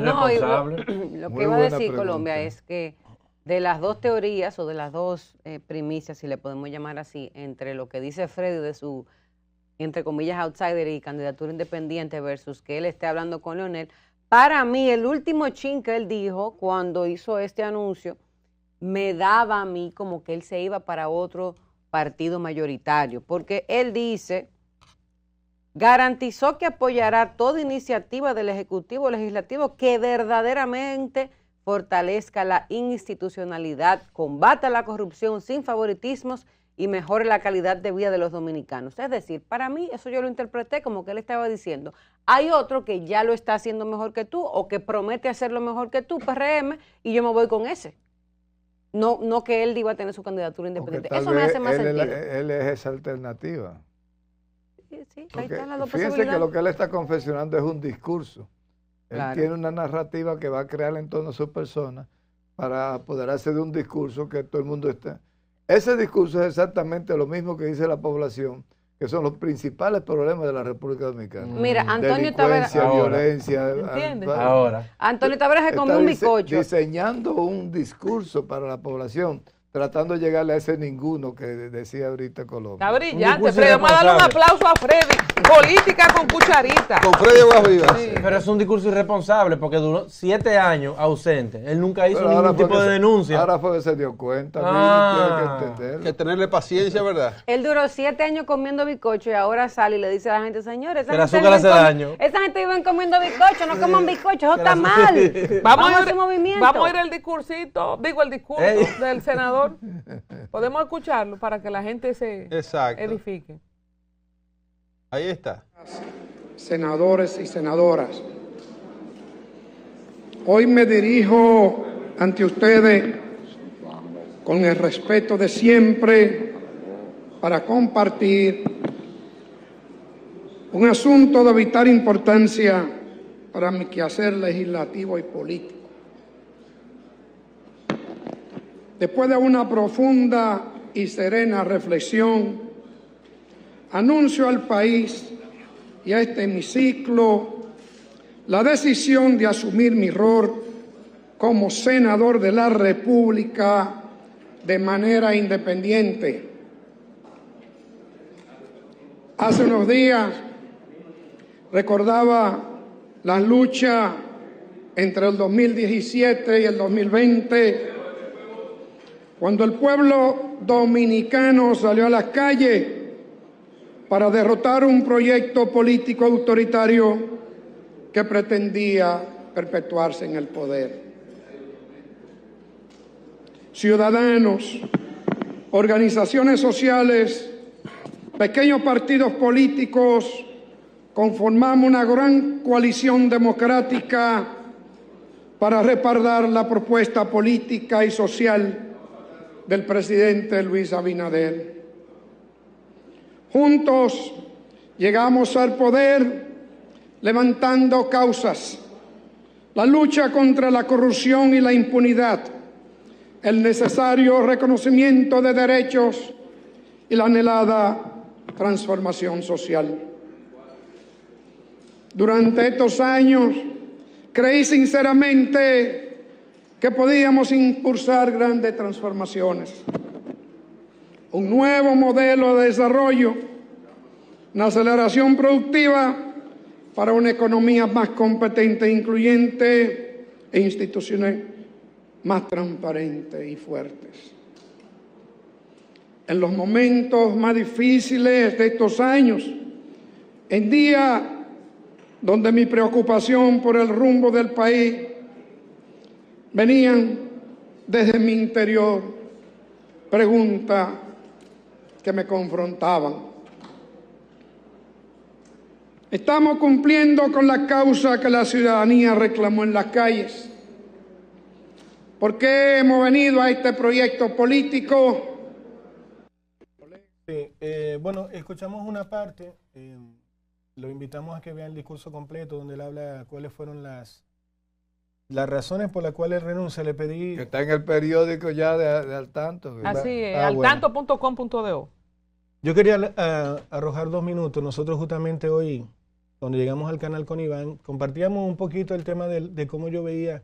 lo Muy que iba a buena decir pregunta. Colombia es que de las dos teorías o de las dos primicias, si le podemos llamar así, entre lo que dice Freddy de su, entre comillas, outsider y candidatura independiente versus que él esté hablando con Leonel, para mí el último chin que él dijo cuando hizo este anuncio me daba a mí como que él se iba para otro partido mayoritario, porque él dice, garantizó que apoyará toda iniciativa del Ejecutivo Legislativo que verdaderamente fortalezca la institucionalidad, combata la corrupción sin favoritismos y mejore la calidad de vida de los dominicanos. Es decir, para mí eso yo lo interpreté como que él estaba diciendo, hay otro que ya lo está haciendo mejor que tú o que promete hacerlo mejor que tú, PRM, y yo me voy con ese. No que él iba a tener su candidatura independiente. Eso me hace más sentido. Él es esa alternativa. Sí, ahí Porque están las dos fíjense que posibilidades. lo que él está confeccionando es un discurso. Claro. Él tiene una narrativa que va a crear en torno a su persona para apoderarse de un discurso que todo el mundo está. Ese discurso es exactamente lo mismo que dice la población, que son los principales problemas de la República Dominicana. Mira, Antonio Taveras, Delincuencia, violencia. ¿Entiendes? Ahora. Antonio Taveras es como Está un bizcocho. diseñando un discurso para la población, tratando de llegarle a ese ninguno que decía ahorita Colombia. Está brillante, Freddy. Vamos a darle un aplauso a Freddy. Política con cucharita. Con Freddy Guaviva. Sí. Pero es un discurso irresponsable porque duró 7 años ausente. Él nunca hizo ningún tipo de denuncia. Ahora fue que se dio cuenta. Tiene que entenderlo. Que tenerle paciencia, ¿verdad? Él duró 7 años comiendo bizcocho y ahora sale y le dice a la gente, señores, Que el azúcar hace daño. Esa gente viven comiendo bizcocho, no coman bizcocho, eso está mal. Vamos a hacer movimiento. Vamos a ir al discursito, el discurso del senador. Podemos escucharlo para que la gente se edifique. Ahí está. Senadores y senadoras, hoy me dirijo ante ustedes con el respeto de siempre para compartir un asunto de vital importancia para mi quehacer legislativo y político. Después de una profunda y serena reflexión, anuncio al país y a este hemiciclo la decisión de asumir mi rol como senador de la República de manera independiente. Hace unos días recordaba la lucha entre el 2017 y el 2020, cuando el pueblo dominicano salió a las calles para derrotar un proyecto político autoritario que pretendía perpetuarse en el poder. Ciudadanos, organizaciones sociales, pequeños partidos políticos, conformamos una gran coalición democrática para respaldar la propuesta política y social del presidente Luis Abinader. Juntos llegamos al poder levantando causas, la lucha contra la corrupción y la impunidad, el necesario reconocimiento de derechos y la anhelada transformación social. Durante estos años creí sinceramente que podíamos impulsar grandes transformaciones, un nuevo modelo de desarrollo, una aceleración productiva para una economía más competente e incluyente e instituciones más transparentes y fuertes. En los momentos más difíciles de estos años, en días donde mi preocupación por el rumbo del país venían desde mi interior preguntas que me confrontaban. Estamos cumpliendo con la causa que la ciudadanía reclamó en las calles. ¿Por qué hemos venido a este proyecto político? Sí, bueno, escuchamos una parte, lo invitamos a que vean el discurso completo donde él habla cuáles fueron las razones por las cuales renuncia. Le pedí... Que está en el periódico ya de Al Tanto. Así es, altanto.com.do. Yo quería arrojar 2 minutos. Nosotros justamente hoy, cuando llegamos al canal con Iván, compartíamos un poquito el tema de cómo yo veía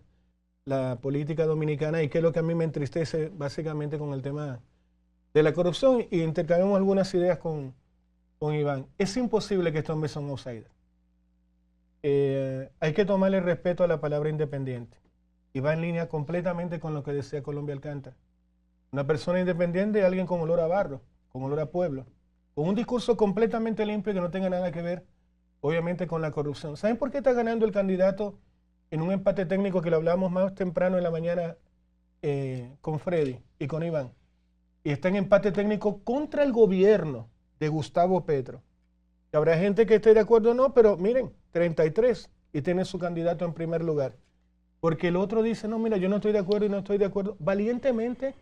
la política dominicana y qué es lo que a mí me entristece básicamente con el tema de la corrupción, y intercambiamos algunas ideas con Iván. Es imposible que estos hombres son outsiders. Hay que tomarle respeto a la palabra independiente, y va en línea completamente con lo que decía Colombia Alcántara. Una persona independiente es alguien con olor a barro, con olor a pueblo, con un discurso completamente limpio que no tenga nada que ver, obviamente, con la corrupción. ¿Saben por qué está ganando el candidato en un empate técnico que lo hablamos más temprano en la mañana con Freddy y con Iván? Y está en empate técnico contra el gobierno de Gustavo Petro. Que habrá gente que esté de acuerdo o no, pero miren, 33 y tiene su candidato en primer lugar. Porque el otro dice, no, mira, yo no estoy de acuerdo y no estoy de acuerdo. Valientemente,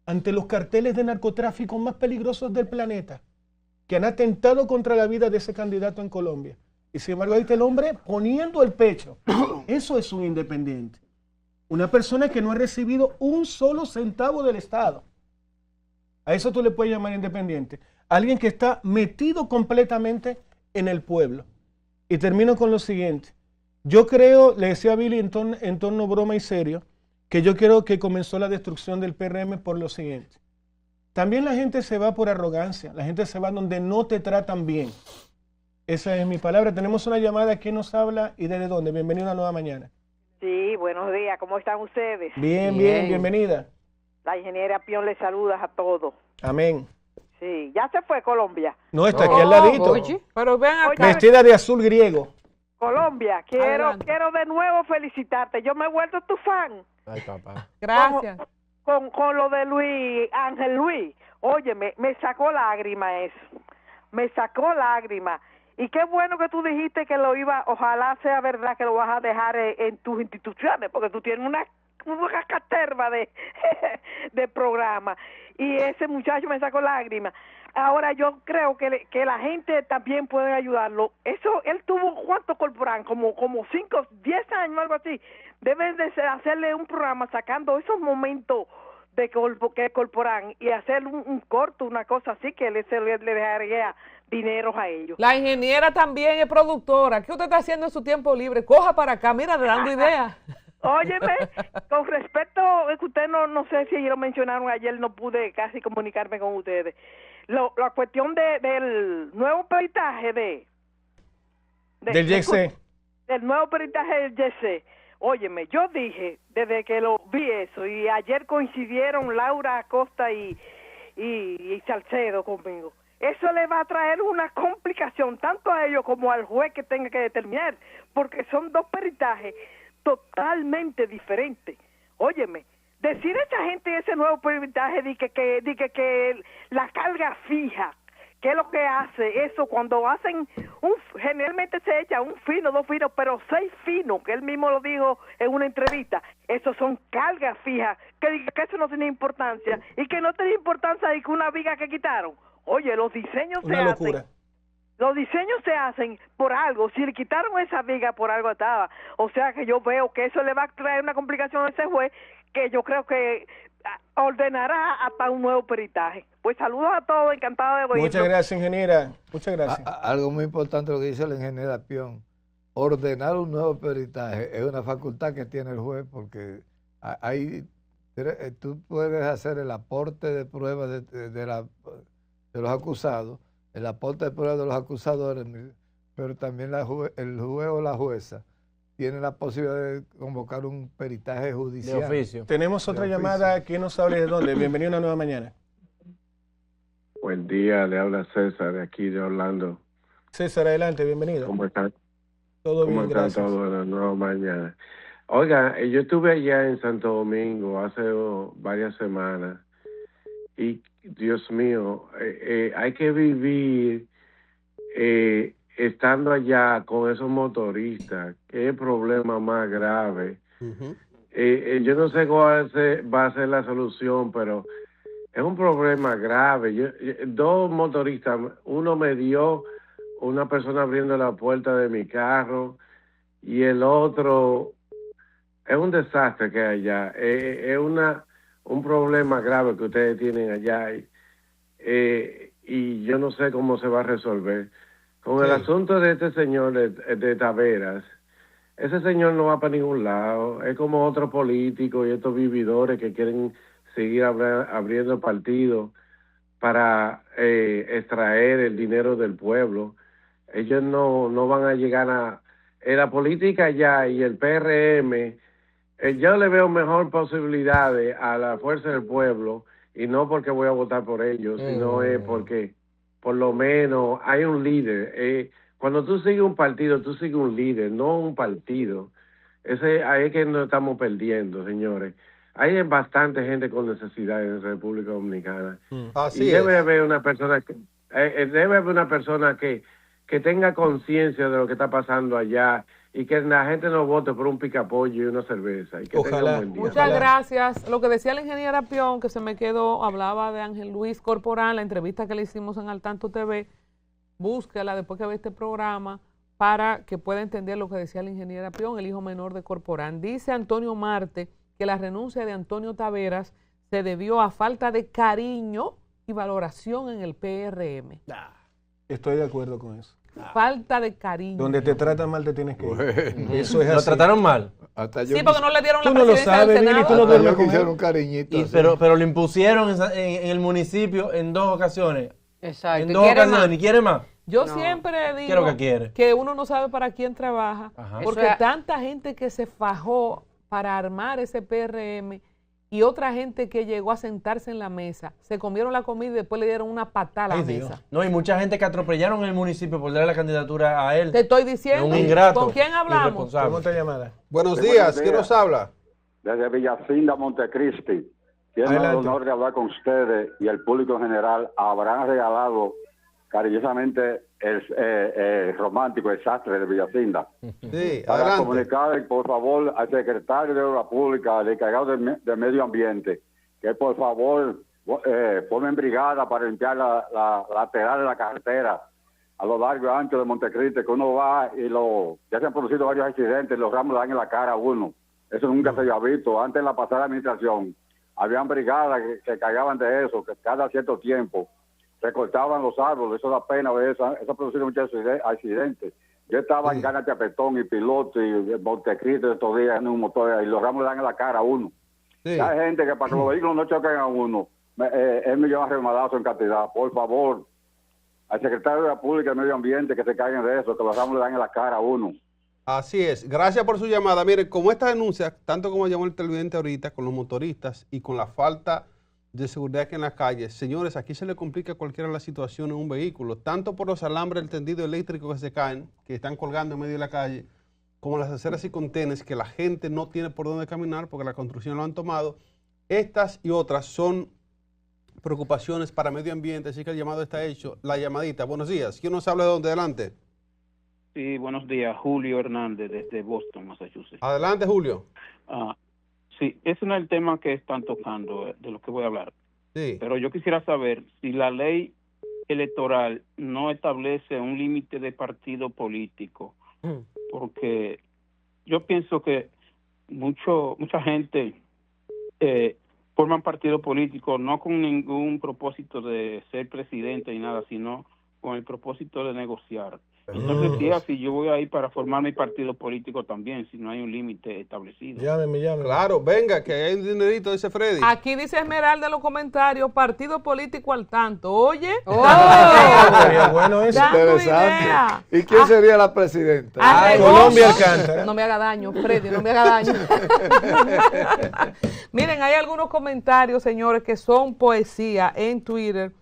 ante los carteles de narcotráfico más peligrosos del planeta, que han atentado contra la vida de ese candidato en Colombia. Y sin embargo, ahí está el hombre poniendo el pecho. Eso es un independiente. Una persona que no ha recibido un solo centavo del Estado. A eso tú le puedes llamar independiente. Alguien que está metido completamente en el pueblo. Y termino con lo siguiente. Yo creo, le decía a Billy en tono broma y serio, que yo creo que comenzó la destrucción del PRM por lo siguiente. También la gente se va por arrogancia, la gente se va donde no te tratan bien. Esa es mi palabra. Tenemos una llamada. ¿Quién nos habla y desde dónde? Bienvenido a una nueva mañana. Sí, buenos días. ¿Cómo están ustedes? Bien, bien, bienvenida. La ingeniera Pion les saluda a todos. Amén. Sí, ya se fue Colombia. No, está aquí al ladito. Oye, pero vean acá. Vestida de azul griego. Colombia, quiero de nuevo felicitarte. Yo me he vuelto tu fan. Ay, papá. Gracias. Con lo de Ángel Luis. Oye, me sacó lágrima eso. Me sacó lágrima. Y qué bueno que tú dijiste que lo iba, ojalá sea verdad que lo vas a dejar en tus instituciones, porque tú tienes una caterva de programa. Y ese muchacho me sacó lágrimas. Ahora yo creo que la gente también puede ayudarlo. Eso, él tuvo, ¿cuánto Corporán? Como 5, 10 años, algo así. Deben de hacerle un programa sacando esos momentos de que Corporán y hacer un corto, una cosa así, que le dejaría dinero a ellos. La ingeniera también es productora. ¿Qué usted está haciendo en su tiempo libre? Coja para acá, mira, dando ideas. Óyeme, con respecto, es que usted no sé si lo mencionaron ayer, no pude casi comunicarme con ustedes. La cuestión del nuevo peritaje del YC. Del nuevo peritaje del YC. Óyeme, yo dije, desde que lo vi eso, y ayer coincidieron Laura Acosta y Salcedo conmigo, eso le va a traer una complicación, tanto a ellos como al juez que tenga que determinar, porque son dos peritajes totalmente diferentes. Óyeme, decir a esa gente ese nuevo peritaje de que la carga fija, ¿qué es lo que hace eso? Cuando hacen generalmente se echa un fino, 2 finos, pero 6 finos, que él mismo lo dijo en una entrevista, esos son cargas fijas, que eso no tiene importancia, y que no tiene importancia de que una viga que quitaron. Oye, los diseños una locura. Los diseños se hacen por algo. Si le quitaron esa viga, por algo estaba. O sea que yo veo que eso le va a traer una complicación a ese juez, que yo creo que ordenará hasta un nuevo peritaje. Pues saludos a todos, encantado de oírlo. Muchas gracias, ingeniera. Muchas gracias. Algo muy importante lo que dice la ingeniera Pion. Ordenar un nuevo peritaje es una facultad que tiene el juez, porque tú puedes hacer el aporte de pruebas de los acusados, el aporte de pruebas de los acusadores, pero también el juez o la jueza tiene la posibilidad de convocar un peritaje judicial. De oficio. Tenemos otra llamada. ¿Quién nos habla de dónde? Bienvenido a una nueva mañana. Buen día, le habla César de aquí de Orlando. César, adelante, bienvenido. ¿Cómo están? Todo bien, ¿Cómo están gracias. todos en la nueva mañana? Oiga, yo estuve allá en Santo Domingo hace varias semanas y, Dios mío, hay que vivir estando allá con esos motoristas. Qué problema más grave. Yo no sé cuál va a ser la solución, pero es un problema grave. Dos motoristas, uno me dio una persona abriendo la puerta de mi carro y el otro, es un desastre que hay allá. Es un problema grave que ustedes tienen allá y yo no sé cómo se va a resolver. Con el asunto de este señor de Taveras, ese señor no va para ningún lado. Es como otros políticos y estos vividores que quieren seguir abriendo partidos para extraer el dinero del pueblo. Ellos no van a llegar a... En la política ya y el PRM, yo le veo mejor posibilidades a la Fuerza del Pueblo, y no porque voy a votar por ellos, sino es porque por lo menos hay un líder. Cuando tú sigues un partido, tú sigues un líder, no un partido. Ahí es que nos estamos perdiendo, señores. Hay bastante gente con necesidad en República Dominicana. Así y debe es. haber una persona que tenga conciencia de lo que está pasando allá y que la gente no vote por un picapollo y una cerveza. Y que tenga un buen día. Muchas gracias. Lo que decía la ingeniera Pion, que se me quedó, hablaba de Ángel Luis Corporán, la entrevista que le hicimos en Al Tanto TV. Búsquela después que ve este programa para que pueda entender lo que decía la ingeniera Pion, el hijo menor de Corporán. Dice Antonio Marte que la renuncia de Antonio Taveras se debió a falta de cariño y valoración en el PRM. Estoy de acuerdo con eso. Falta de cariño. Donde te tratan mal te tienes que ir. Bueno. Eso es ¿Lo así. trataron mal? Hasta yo Sí, porque no le dieron la Tú no lo presidencia del sabes, Vini, Senado. tú no hasta duermes yo con quisiera él. un cariñito. así. Pero lo impusieron en el municipio en 2 ocasiones. Exacto. En ¿Y 2 quiere ocasiones, más? ni quiere más. Yo No. siempre ¿Qué es lo digo que quiere? que uno no sabe para quién trabaja, Ajá. porque Eso es- tanta gente que se fajó para armar ese PRM y otra gente que llegó a sentarse en la mesa, se comieron la comida y después le dieron una patada a la Ay, mesa. Dios. No, y mucha gente que atropellaron en el municipio por darle la candidatura a él. Te estoy diciendo, Es un ingrato. ¿con quién hablamos? irresponsable. ¿Cómo te llamada? Buenos Sí, días, buenos ¿quién días. nos habla? Desde Villacinda, Montecristi. Tiene el Adelante. honor de hablar con ustedes y el público en general. Habrán regalado cariñosamente el romántico, el sastre de Villacinda. Sí, Para adelante. comunicar, por favor, al secretario de Obra Pública, el encargado de Medio Ambiente, que por favor formen brigada para limpiar la lateral de la carretera a lo largo y ancho de Montecristi, que uno va y ya se han producido varios accidentes, los ramos le dan en la cara a uno. Eso nunca se había visto. Antes, en la pasada administración, habían brigadas que cargaban de eso, que cada cierto tiempo recortaban los árboles. Eso da pena ver eso. Eso ha producido muchos accidentes. Yo estaba en Gana Chapetón y Piloto y Montecristi estos días en un motor y los ramos le dan en la cara a uno. Sí. Hay gente que para que los vehículos no choquen a uno, es millón remadazo en cantidad. Por favor, al secretario de la Pública y Medio Ambiente que se caigan de eso, que los ramos le dan en la cara a uno. Así es. Gracias por su llamada. Mire, como esta denuncia, tanto como llamó el televidente ahorita, con los motoristas y con la falta de seguridad que en las calles, señores, aquí se le complica a cualquiera la situación en un vehículo, tanto por los alambres del tendido eléctrico que se caen, que están colgando en medio de la calle, como las aceras y contenes que la gente no tiene por dónde caminar porque la construcción lo han tomado. Estas y otras son preocupaciones para medio ambiente, así que el llamado está hecho. La llamadita. Buenos días. ¿Quién nos habla de dónde? Adelante. Sí, buenos días. Julio Hernández desde Boston, Massachusetts. Adelante, Julio. Sí, ese no es el tema que están tocando, de lo que voy a hablar. Sí. Pero yo quisiera saber si la ley electoral no establece un límite de partido político, porque yo pienso que mucha gente forman partido político no con ningún propósito de ser presidente ni nada, sino con el propósito de negociar. Entonces, sí, así yo voy a ir para formar mi partido político también, si no hay un límite establecido. Llámeme. Claro, venga, que hay un dinerito, dice Freddy. Aquí dice Esmeralda en los comentarios, partido político al tanto. Oye, Sería bueno eso. dando Interesante. idea. ¿Y quién sería la presidenta? Arregoso. Colombia Alcántara. No me haga daño, Freddy, no me haga daño. Miren, hay algunos comentarios, señores, que son poesía en Twitter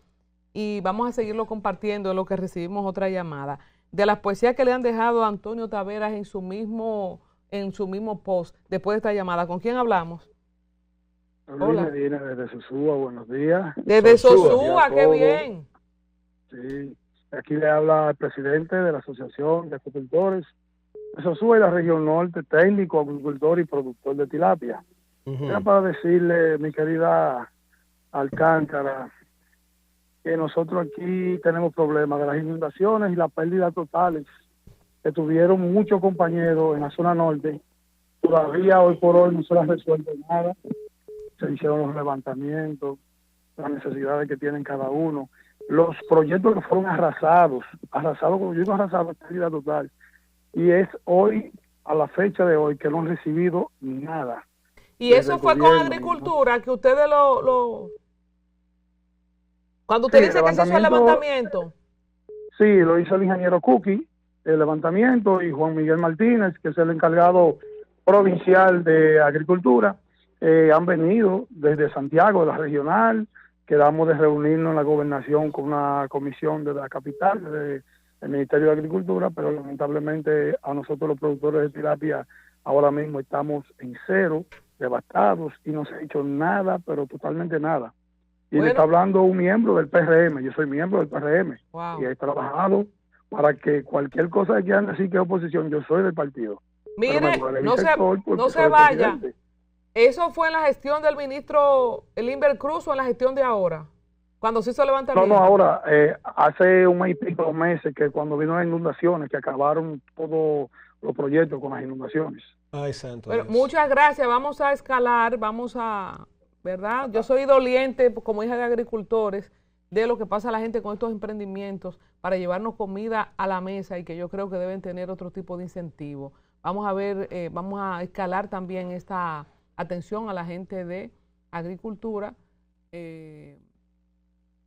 y vamos a seguirlo compartiendo en lo que recibimos otra llamada. De las poesías que le han dejado a Antonio Taveras en su mismo post después de esta llamada. ¿Con quién hablamos? Hola. Medina desde Sosúa, buenos días. Desde Sosúa, Sosúa, qué bien. Sí, aquí le habla el presidente de la Asociación de Agricultores de Sosúa y la región norte, técnico, agricultor y productor de tilapia. Era para decirle, mi querida Alcántara, que nosotros aquí tenemos problemas de las inundaciones y las pérdidas totales que tuvieron muchos compañeros en la zona norte. Todavía hoy por hoy no se les ha resuelto nada. Se hicieron los levantamientos, las necesidades que tienen cada uno. Los proyectos que fueron arrasados, como yo digo arrasados, pérdida total. Y es hoy, a la fecha de hoy, que no han recibido nada. Y eso fue con agricultura, que ustedes Cuando usted Sí, dice que se hizo el levantamiento. Sí, lo hizo el ingeniero Cookie, el levantamiento, y Juan Miguel Martínez, que es el encargado provincial de agricultura. Han venido desde Santiago, de la regional. Quedamos de reunirnos en la gobernación con una comisión de la capital, del Ministerio de Agricultura, pero lamentablemente a nosotros los productores de tilapia ahora mismo estamos en cero, devastados, y no se ha hecho nada, pero totalmente nada. Y le está hablando un miembro del PRM, yo soy miembro del PRM, y he trabajado para que cualquier cosa que quieran decir que es oposición, yo soy del partido. Mire, no se vaya. ¿Eso fue en la gestión del ministro Limber Cruz o en la gestión de ahora? Cuando se hizo el levantamiento. No, ahora, hace un mes y pico, 2 meses, que cuando vino las inundaciones, que acabaron todos los proyectos con las inundaciones. Ay, santo. Bueno, muchas gracias, vamos a escalar, ¿verdad? Yo soy doliente como hija de agricultores de lo que pasa a la gente con estos emprendimientos para llevarnos comida a la mesa y que yo creo que deben tener otro tipo de incentivo. Vamos a ver, vamos a escalar también esta atención a la gente de agricultura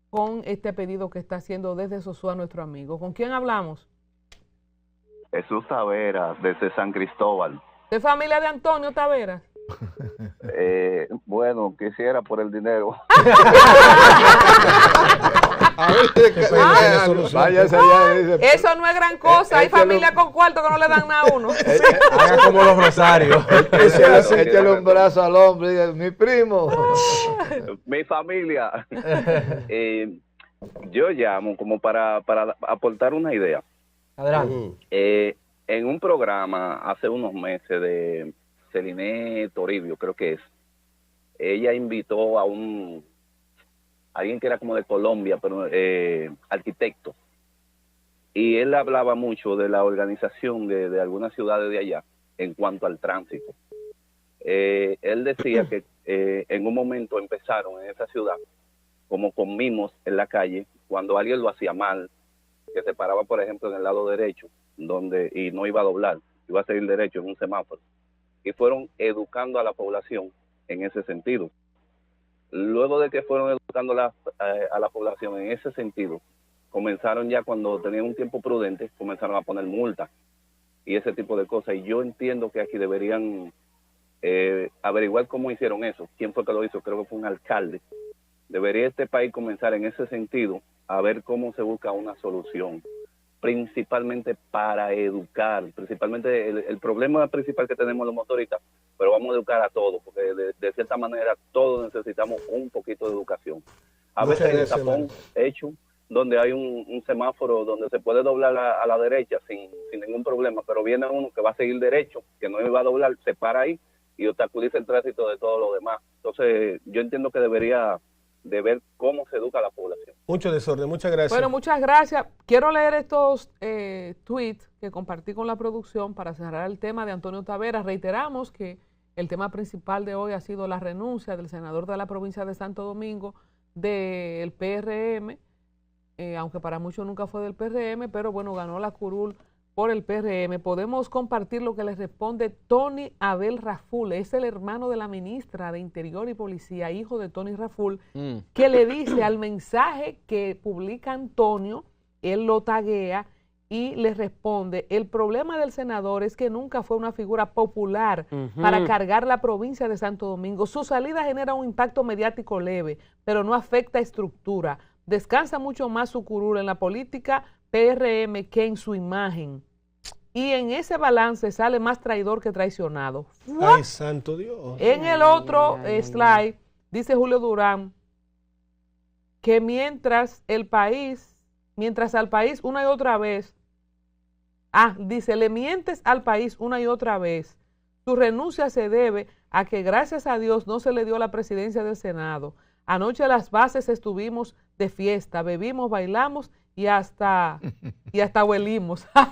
con este pedido que está haciendo desde Sosúa nuestro amigo. ¿Con quién hablamos? Jesús Taveras, desde San Cristóbal. ¿De familia de Antonio Taveras? Bueno, quisiera por el dinero. Eso no es gran cosa. Hay familia con cuarto que no le dan nada a uno. Haga como los rosarios. Échale un brazo al hombre y diga, mi primo. Mi familia. Yo llamo como para aportar una idea. Adelante. En un programa hace unos meses de Celine Toribio, creo que es, ella invitó a alguien que era como de Colombia, pero arquitecto, y él hablaba mucho de la organización de algunas ciudades de allá en cuanto al tránsito. Él decía que en un momento empezaron en esa ciudad como con mimos en la calle, cuando alguien lo hacía mal, que se paraba, por ejemplo, en el lado derecho, y no iba a doblar, iba a seguir derecho en un semáforo, y fueron educando a la población en ese sentido. Luego de que fueron educando a la población en ese sentido, comenzaron ya, cuando tenían un tiempo prudente, comenzaron a poner multas y ese tipo de cosas. Y yo entiendo que aquí deberían averiguar cómo hicieron eso, quién fue que lo hizo, creo que fue un alcalde. Debería este país comenzar en ese sentido a ver cómo se busca una solución, principalmente para educar, principalmente el problema principal que tenemos los motoristas, pero vamos a educar a todos, porque de cierta manera todos necesitamos un poquito de educación. A veces hay un tapón hecho donde hay un semáforo donde se puede doblar a la derecha sin ningún problema, pero viene uno que va a seguir derecho, que no iba a doblar, se para ahí y obstaculiza el tránsito de todo lo demás. Entonces yo entiendo que debería de ver cómo se educa a la población. Mucho desorden, muchas gracias. Bueno, muchas gracias. Quiero leer estos tweets que compartí con la producción para cerrar el tema de Antonio Taveras. Reiteramos que el tema principal de hoy ha sido la renuncia del senador de la provincia de Santo Domingo del PRM, aunque para muchos nunca fue del PRM, pero bueno, ganó la curul por el PRM. Podemos compartir lo que le responde Tony Abel Raful, es el hermano de la ministra de Interior y Policía, hijo de Tony Raful, que le dice al mensaje que publica Antonio, él lo taguea y le responde: el problema del senador es que nunca fue una figura popular para cargar la provincia de Santo Domingo. Su salida genera un impacto mediático leve, pero no afecta estructura. Descansa mucho más su curul en la política PRM que en su imagen. Y en ese balance sale más traidor que traicionado. ¡Ay, santo Dios! En el otro slide dice Julio Durán que mientras al país una y otra vez, dice, le mientes al país una y otra vez. Su renuncia se debe a que gracias a Dios no se le dio la presidencia del Senado. Anoche las bases estuvimos de fiesta, bebimos, bailamos y hasta huelimos. No,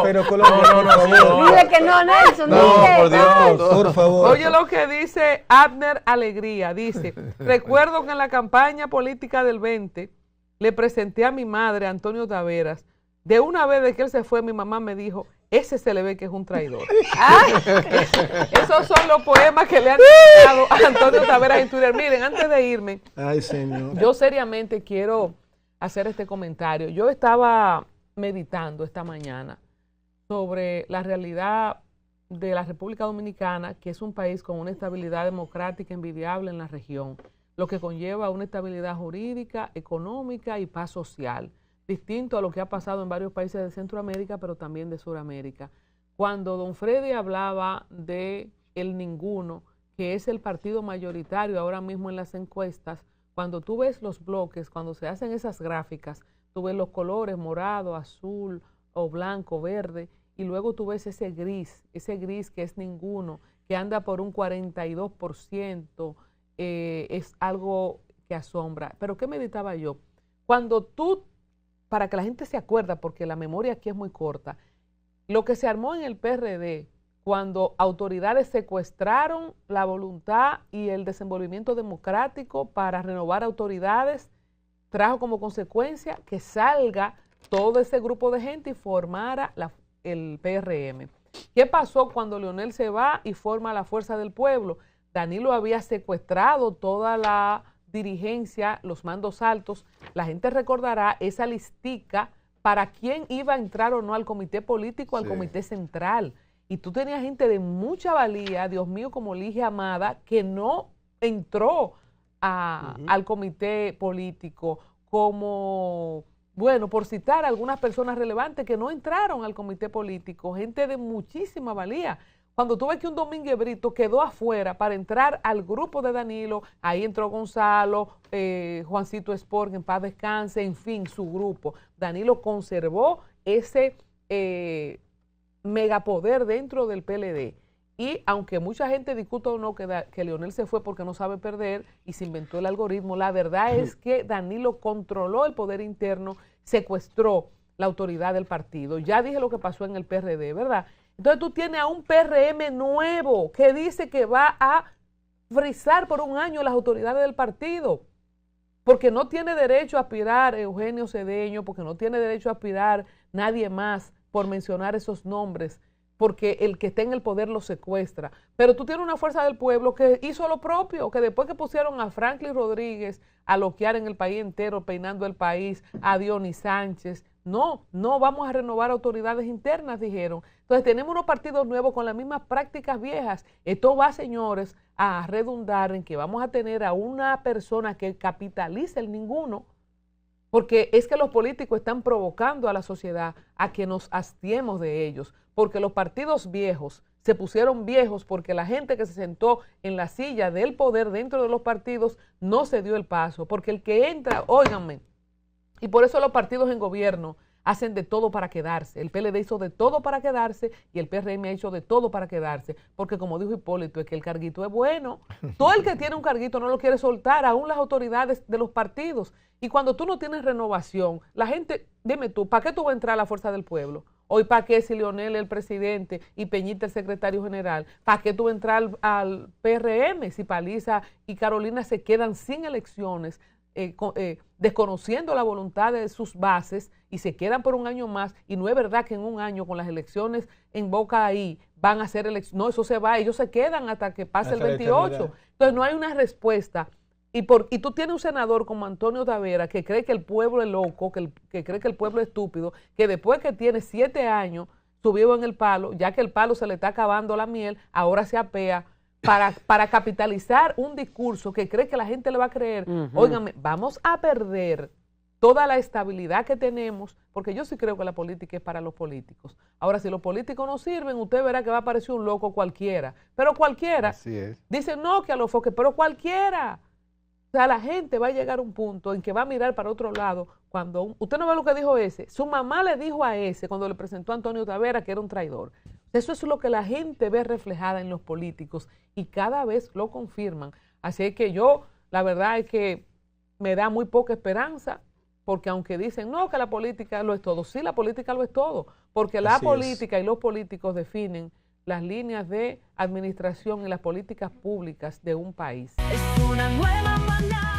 pero Dile que no, Nelson. Por Dios, por favor. Oye lo que dice Abner Alegría, dice: recuerdo que en la campaña política del 20 le presenté a mi madre, Antonio Taveras. De una vez de que él se fue, mi mamá me dijo: ese se le ve que es un traidor. Esos son los poemas que le han dedicado a Antonio Taveras en Twitter. Miren, antes de irme, yo seriamente quiero hacer este comentario. Yo estaba meditando esta mañana sobre la realidad de la República Dominicana, que es un país con una estabilidad democrática envidiable en la región, lo que conlleva una estabilidad jurídica, económica y paz social, distinto a lo que ha pasado en varios países de Centroamérica, pero también de Sudamérica. Cuando don Freddy hablaba de el ninguno, que es el partido mayoritario ahora mismo en las encuestas, cuando tú ves los bloques, cuando se hacen esas gráficas, tú ves los colores morado, azul o blanco, verde, y luego tú ves ese gris que es ninguno, que anda por un 42%, es algo que asombra. ¿Pero qué meditaba yo? Cuando tú, para que la gente se acuerda, porque la memoria aquí es muy corta, lo que se armó en el PRD, cuando autoridades secuestraron la voluntad y el desenvolvimiento democrático para renovar autoridades, trajo como consecuencia que salga todo ese grupo de gente y formara el PRM. ¿Qué pasó cuando Leonel se va y forma la Fuerza del Pueblo? Danilo había secuestrado toda la dirigencia, los mandos altos. La gente recordará esa listica para quién iba a entrar o no al comité político, al comité central. Y tú tenías gente de mucha valía, Dios mío, como Ligia Amada, que no entró al comité político, como, bueno, por citar a algunas personas relevantes que no entraron al comité político, gente de muchísima valía. Cuando tú ves que un Domínguez Brito quedó afuera para entrar al grupo de Danilo, ahí entró Gonzalo, Juancito Sport, en paz descanse, en fin, su grupo. Danilo conservó ese megapoder dentro del PLD. Y aunque mucha gente discuta o no que Leonel se fue porque no sabe perder y se inventó el algoritmo, la verdad es que Danilo controló el poder interno, secuestró la autoridad del partido. Ya dije lo que pasó en el PRD, ¿verdad? Entonces tú tienes a un PRM nuevo que dice que va a frizar por un año las autoridades del partido, porque no tiene derecho a aspirar Eugenio Cedeño, porque no tiene derecho a aspirar nadie más por mencionar esos nombres, porque el que está en el poder lo secuestra. Pero tú tienes una Fuerza del Pueblo que hizo lo propio, que después que pusieron a Franklin Rodríguez a loquear en el país entero, peinando el país, a Dionis Sánchez, no vamos a renovar autoridades internas, dijeron. Entonces tenemos unos partidos nuevos con las mismas prácticas viejas. Esto va, señores, a redundar en que vamos a tener a una persona que capitalice el ninguno, porque es que los políticos están provocando a la sociedad a que nos hastiemos de ellos, porque los partidos viejos se pusieron viejos porque la gente que se sentó en la silla del poder dentro de los partidos no se dio el paso, porque el que entra, óiganme, y por eso los partidos en gobierno hacen de todo para quedarse. El PLD hizo de todo para quedarse y el PRM ha hecho de todo para quedarse, porque como dijo Hipólito, es que el carguito es bueno. Todo el que tiene un carguito no lo quiere soltar, aún las autoridades de los partidos. Y cuando tú no tienes renovación, la gente, dime tú, ¿para qué tú vas a entrar a la Fuerza del Pueblo? Hoy, ¿para qué si Leonel es el presidente y Peñita el secretario general? ¿Para qué tú vas a entrar al PRM si Paliza y Carolina se quedan sin elecciones, desconociendo la voluntad de sus bases y se quedan por un año más? Y no es verdad que en un año con las elecciones en boca ahí van a hacer elecciones. No, eso se va, ellos se quedan hasta que pase el 28. Entonces no hay una respuesta. Y tú tienes un senador como Antonio Tavera que cree que el pueblo es loco, que cree que el pueblo es estúpido, que después que tiene 7 años subido en el palo, ya que el palo se le está acabando la miel, ahora se apea para capitalizar un discurso que cree que la gente le va a creer. Óigame, vamos a perder toda la estabilidad que tenemos, porque yo sí creo que la política es para los políticos. Ahora, si los políticos no sirven, usted verá que va a aparecer un loco cualquiera, pero cualquiera. Así es. Dice no que a los foques, pero cualquiera. O sea, la gente va a llegar a un punto en que va a mirar para otro lado cuando usted no ve lo que dijo ese. Su mamá le dijo a ese cuando le presentó a Antonio Tavera que era un traidor. Eso es lo que la gente ve reflejada en los políticos y cada vez lo confirman. Así que yo, la verdad es que me da muy poca esperanza, porque aunque dicen, no, que la política lo es todo, sí, la política lo es todo, porque la política y los políticos definen las líneas de administración y las políticas públicas de un país. Es una nueva mañana.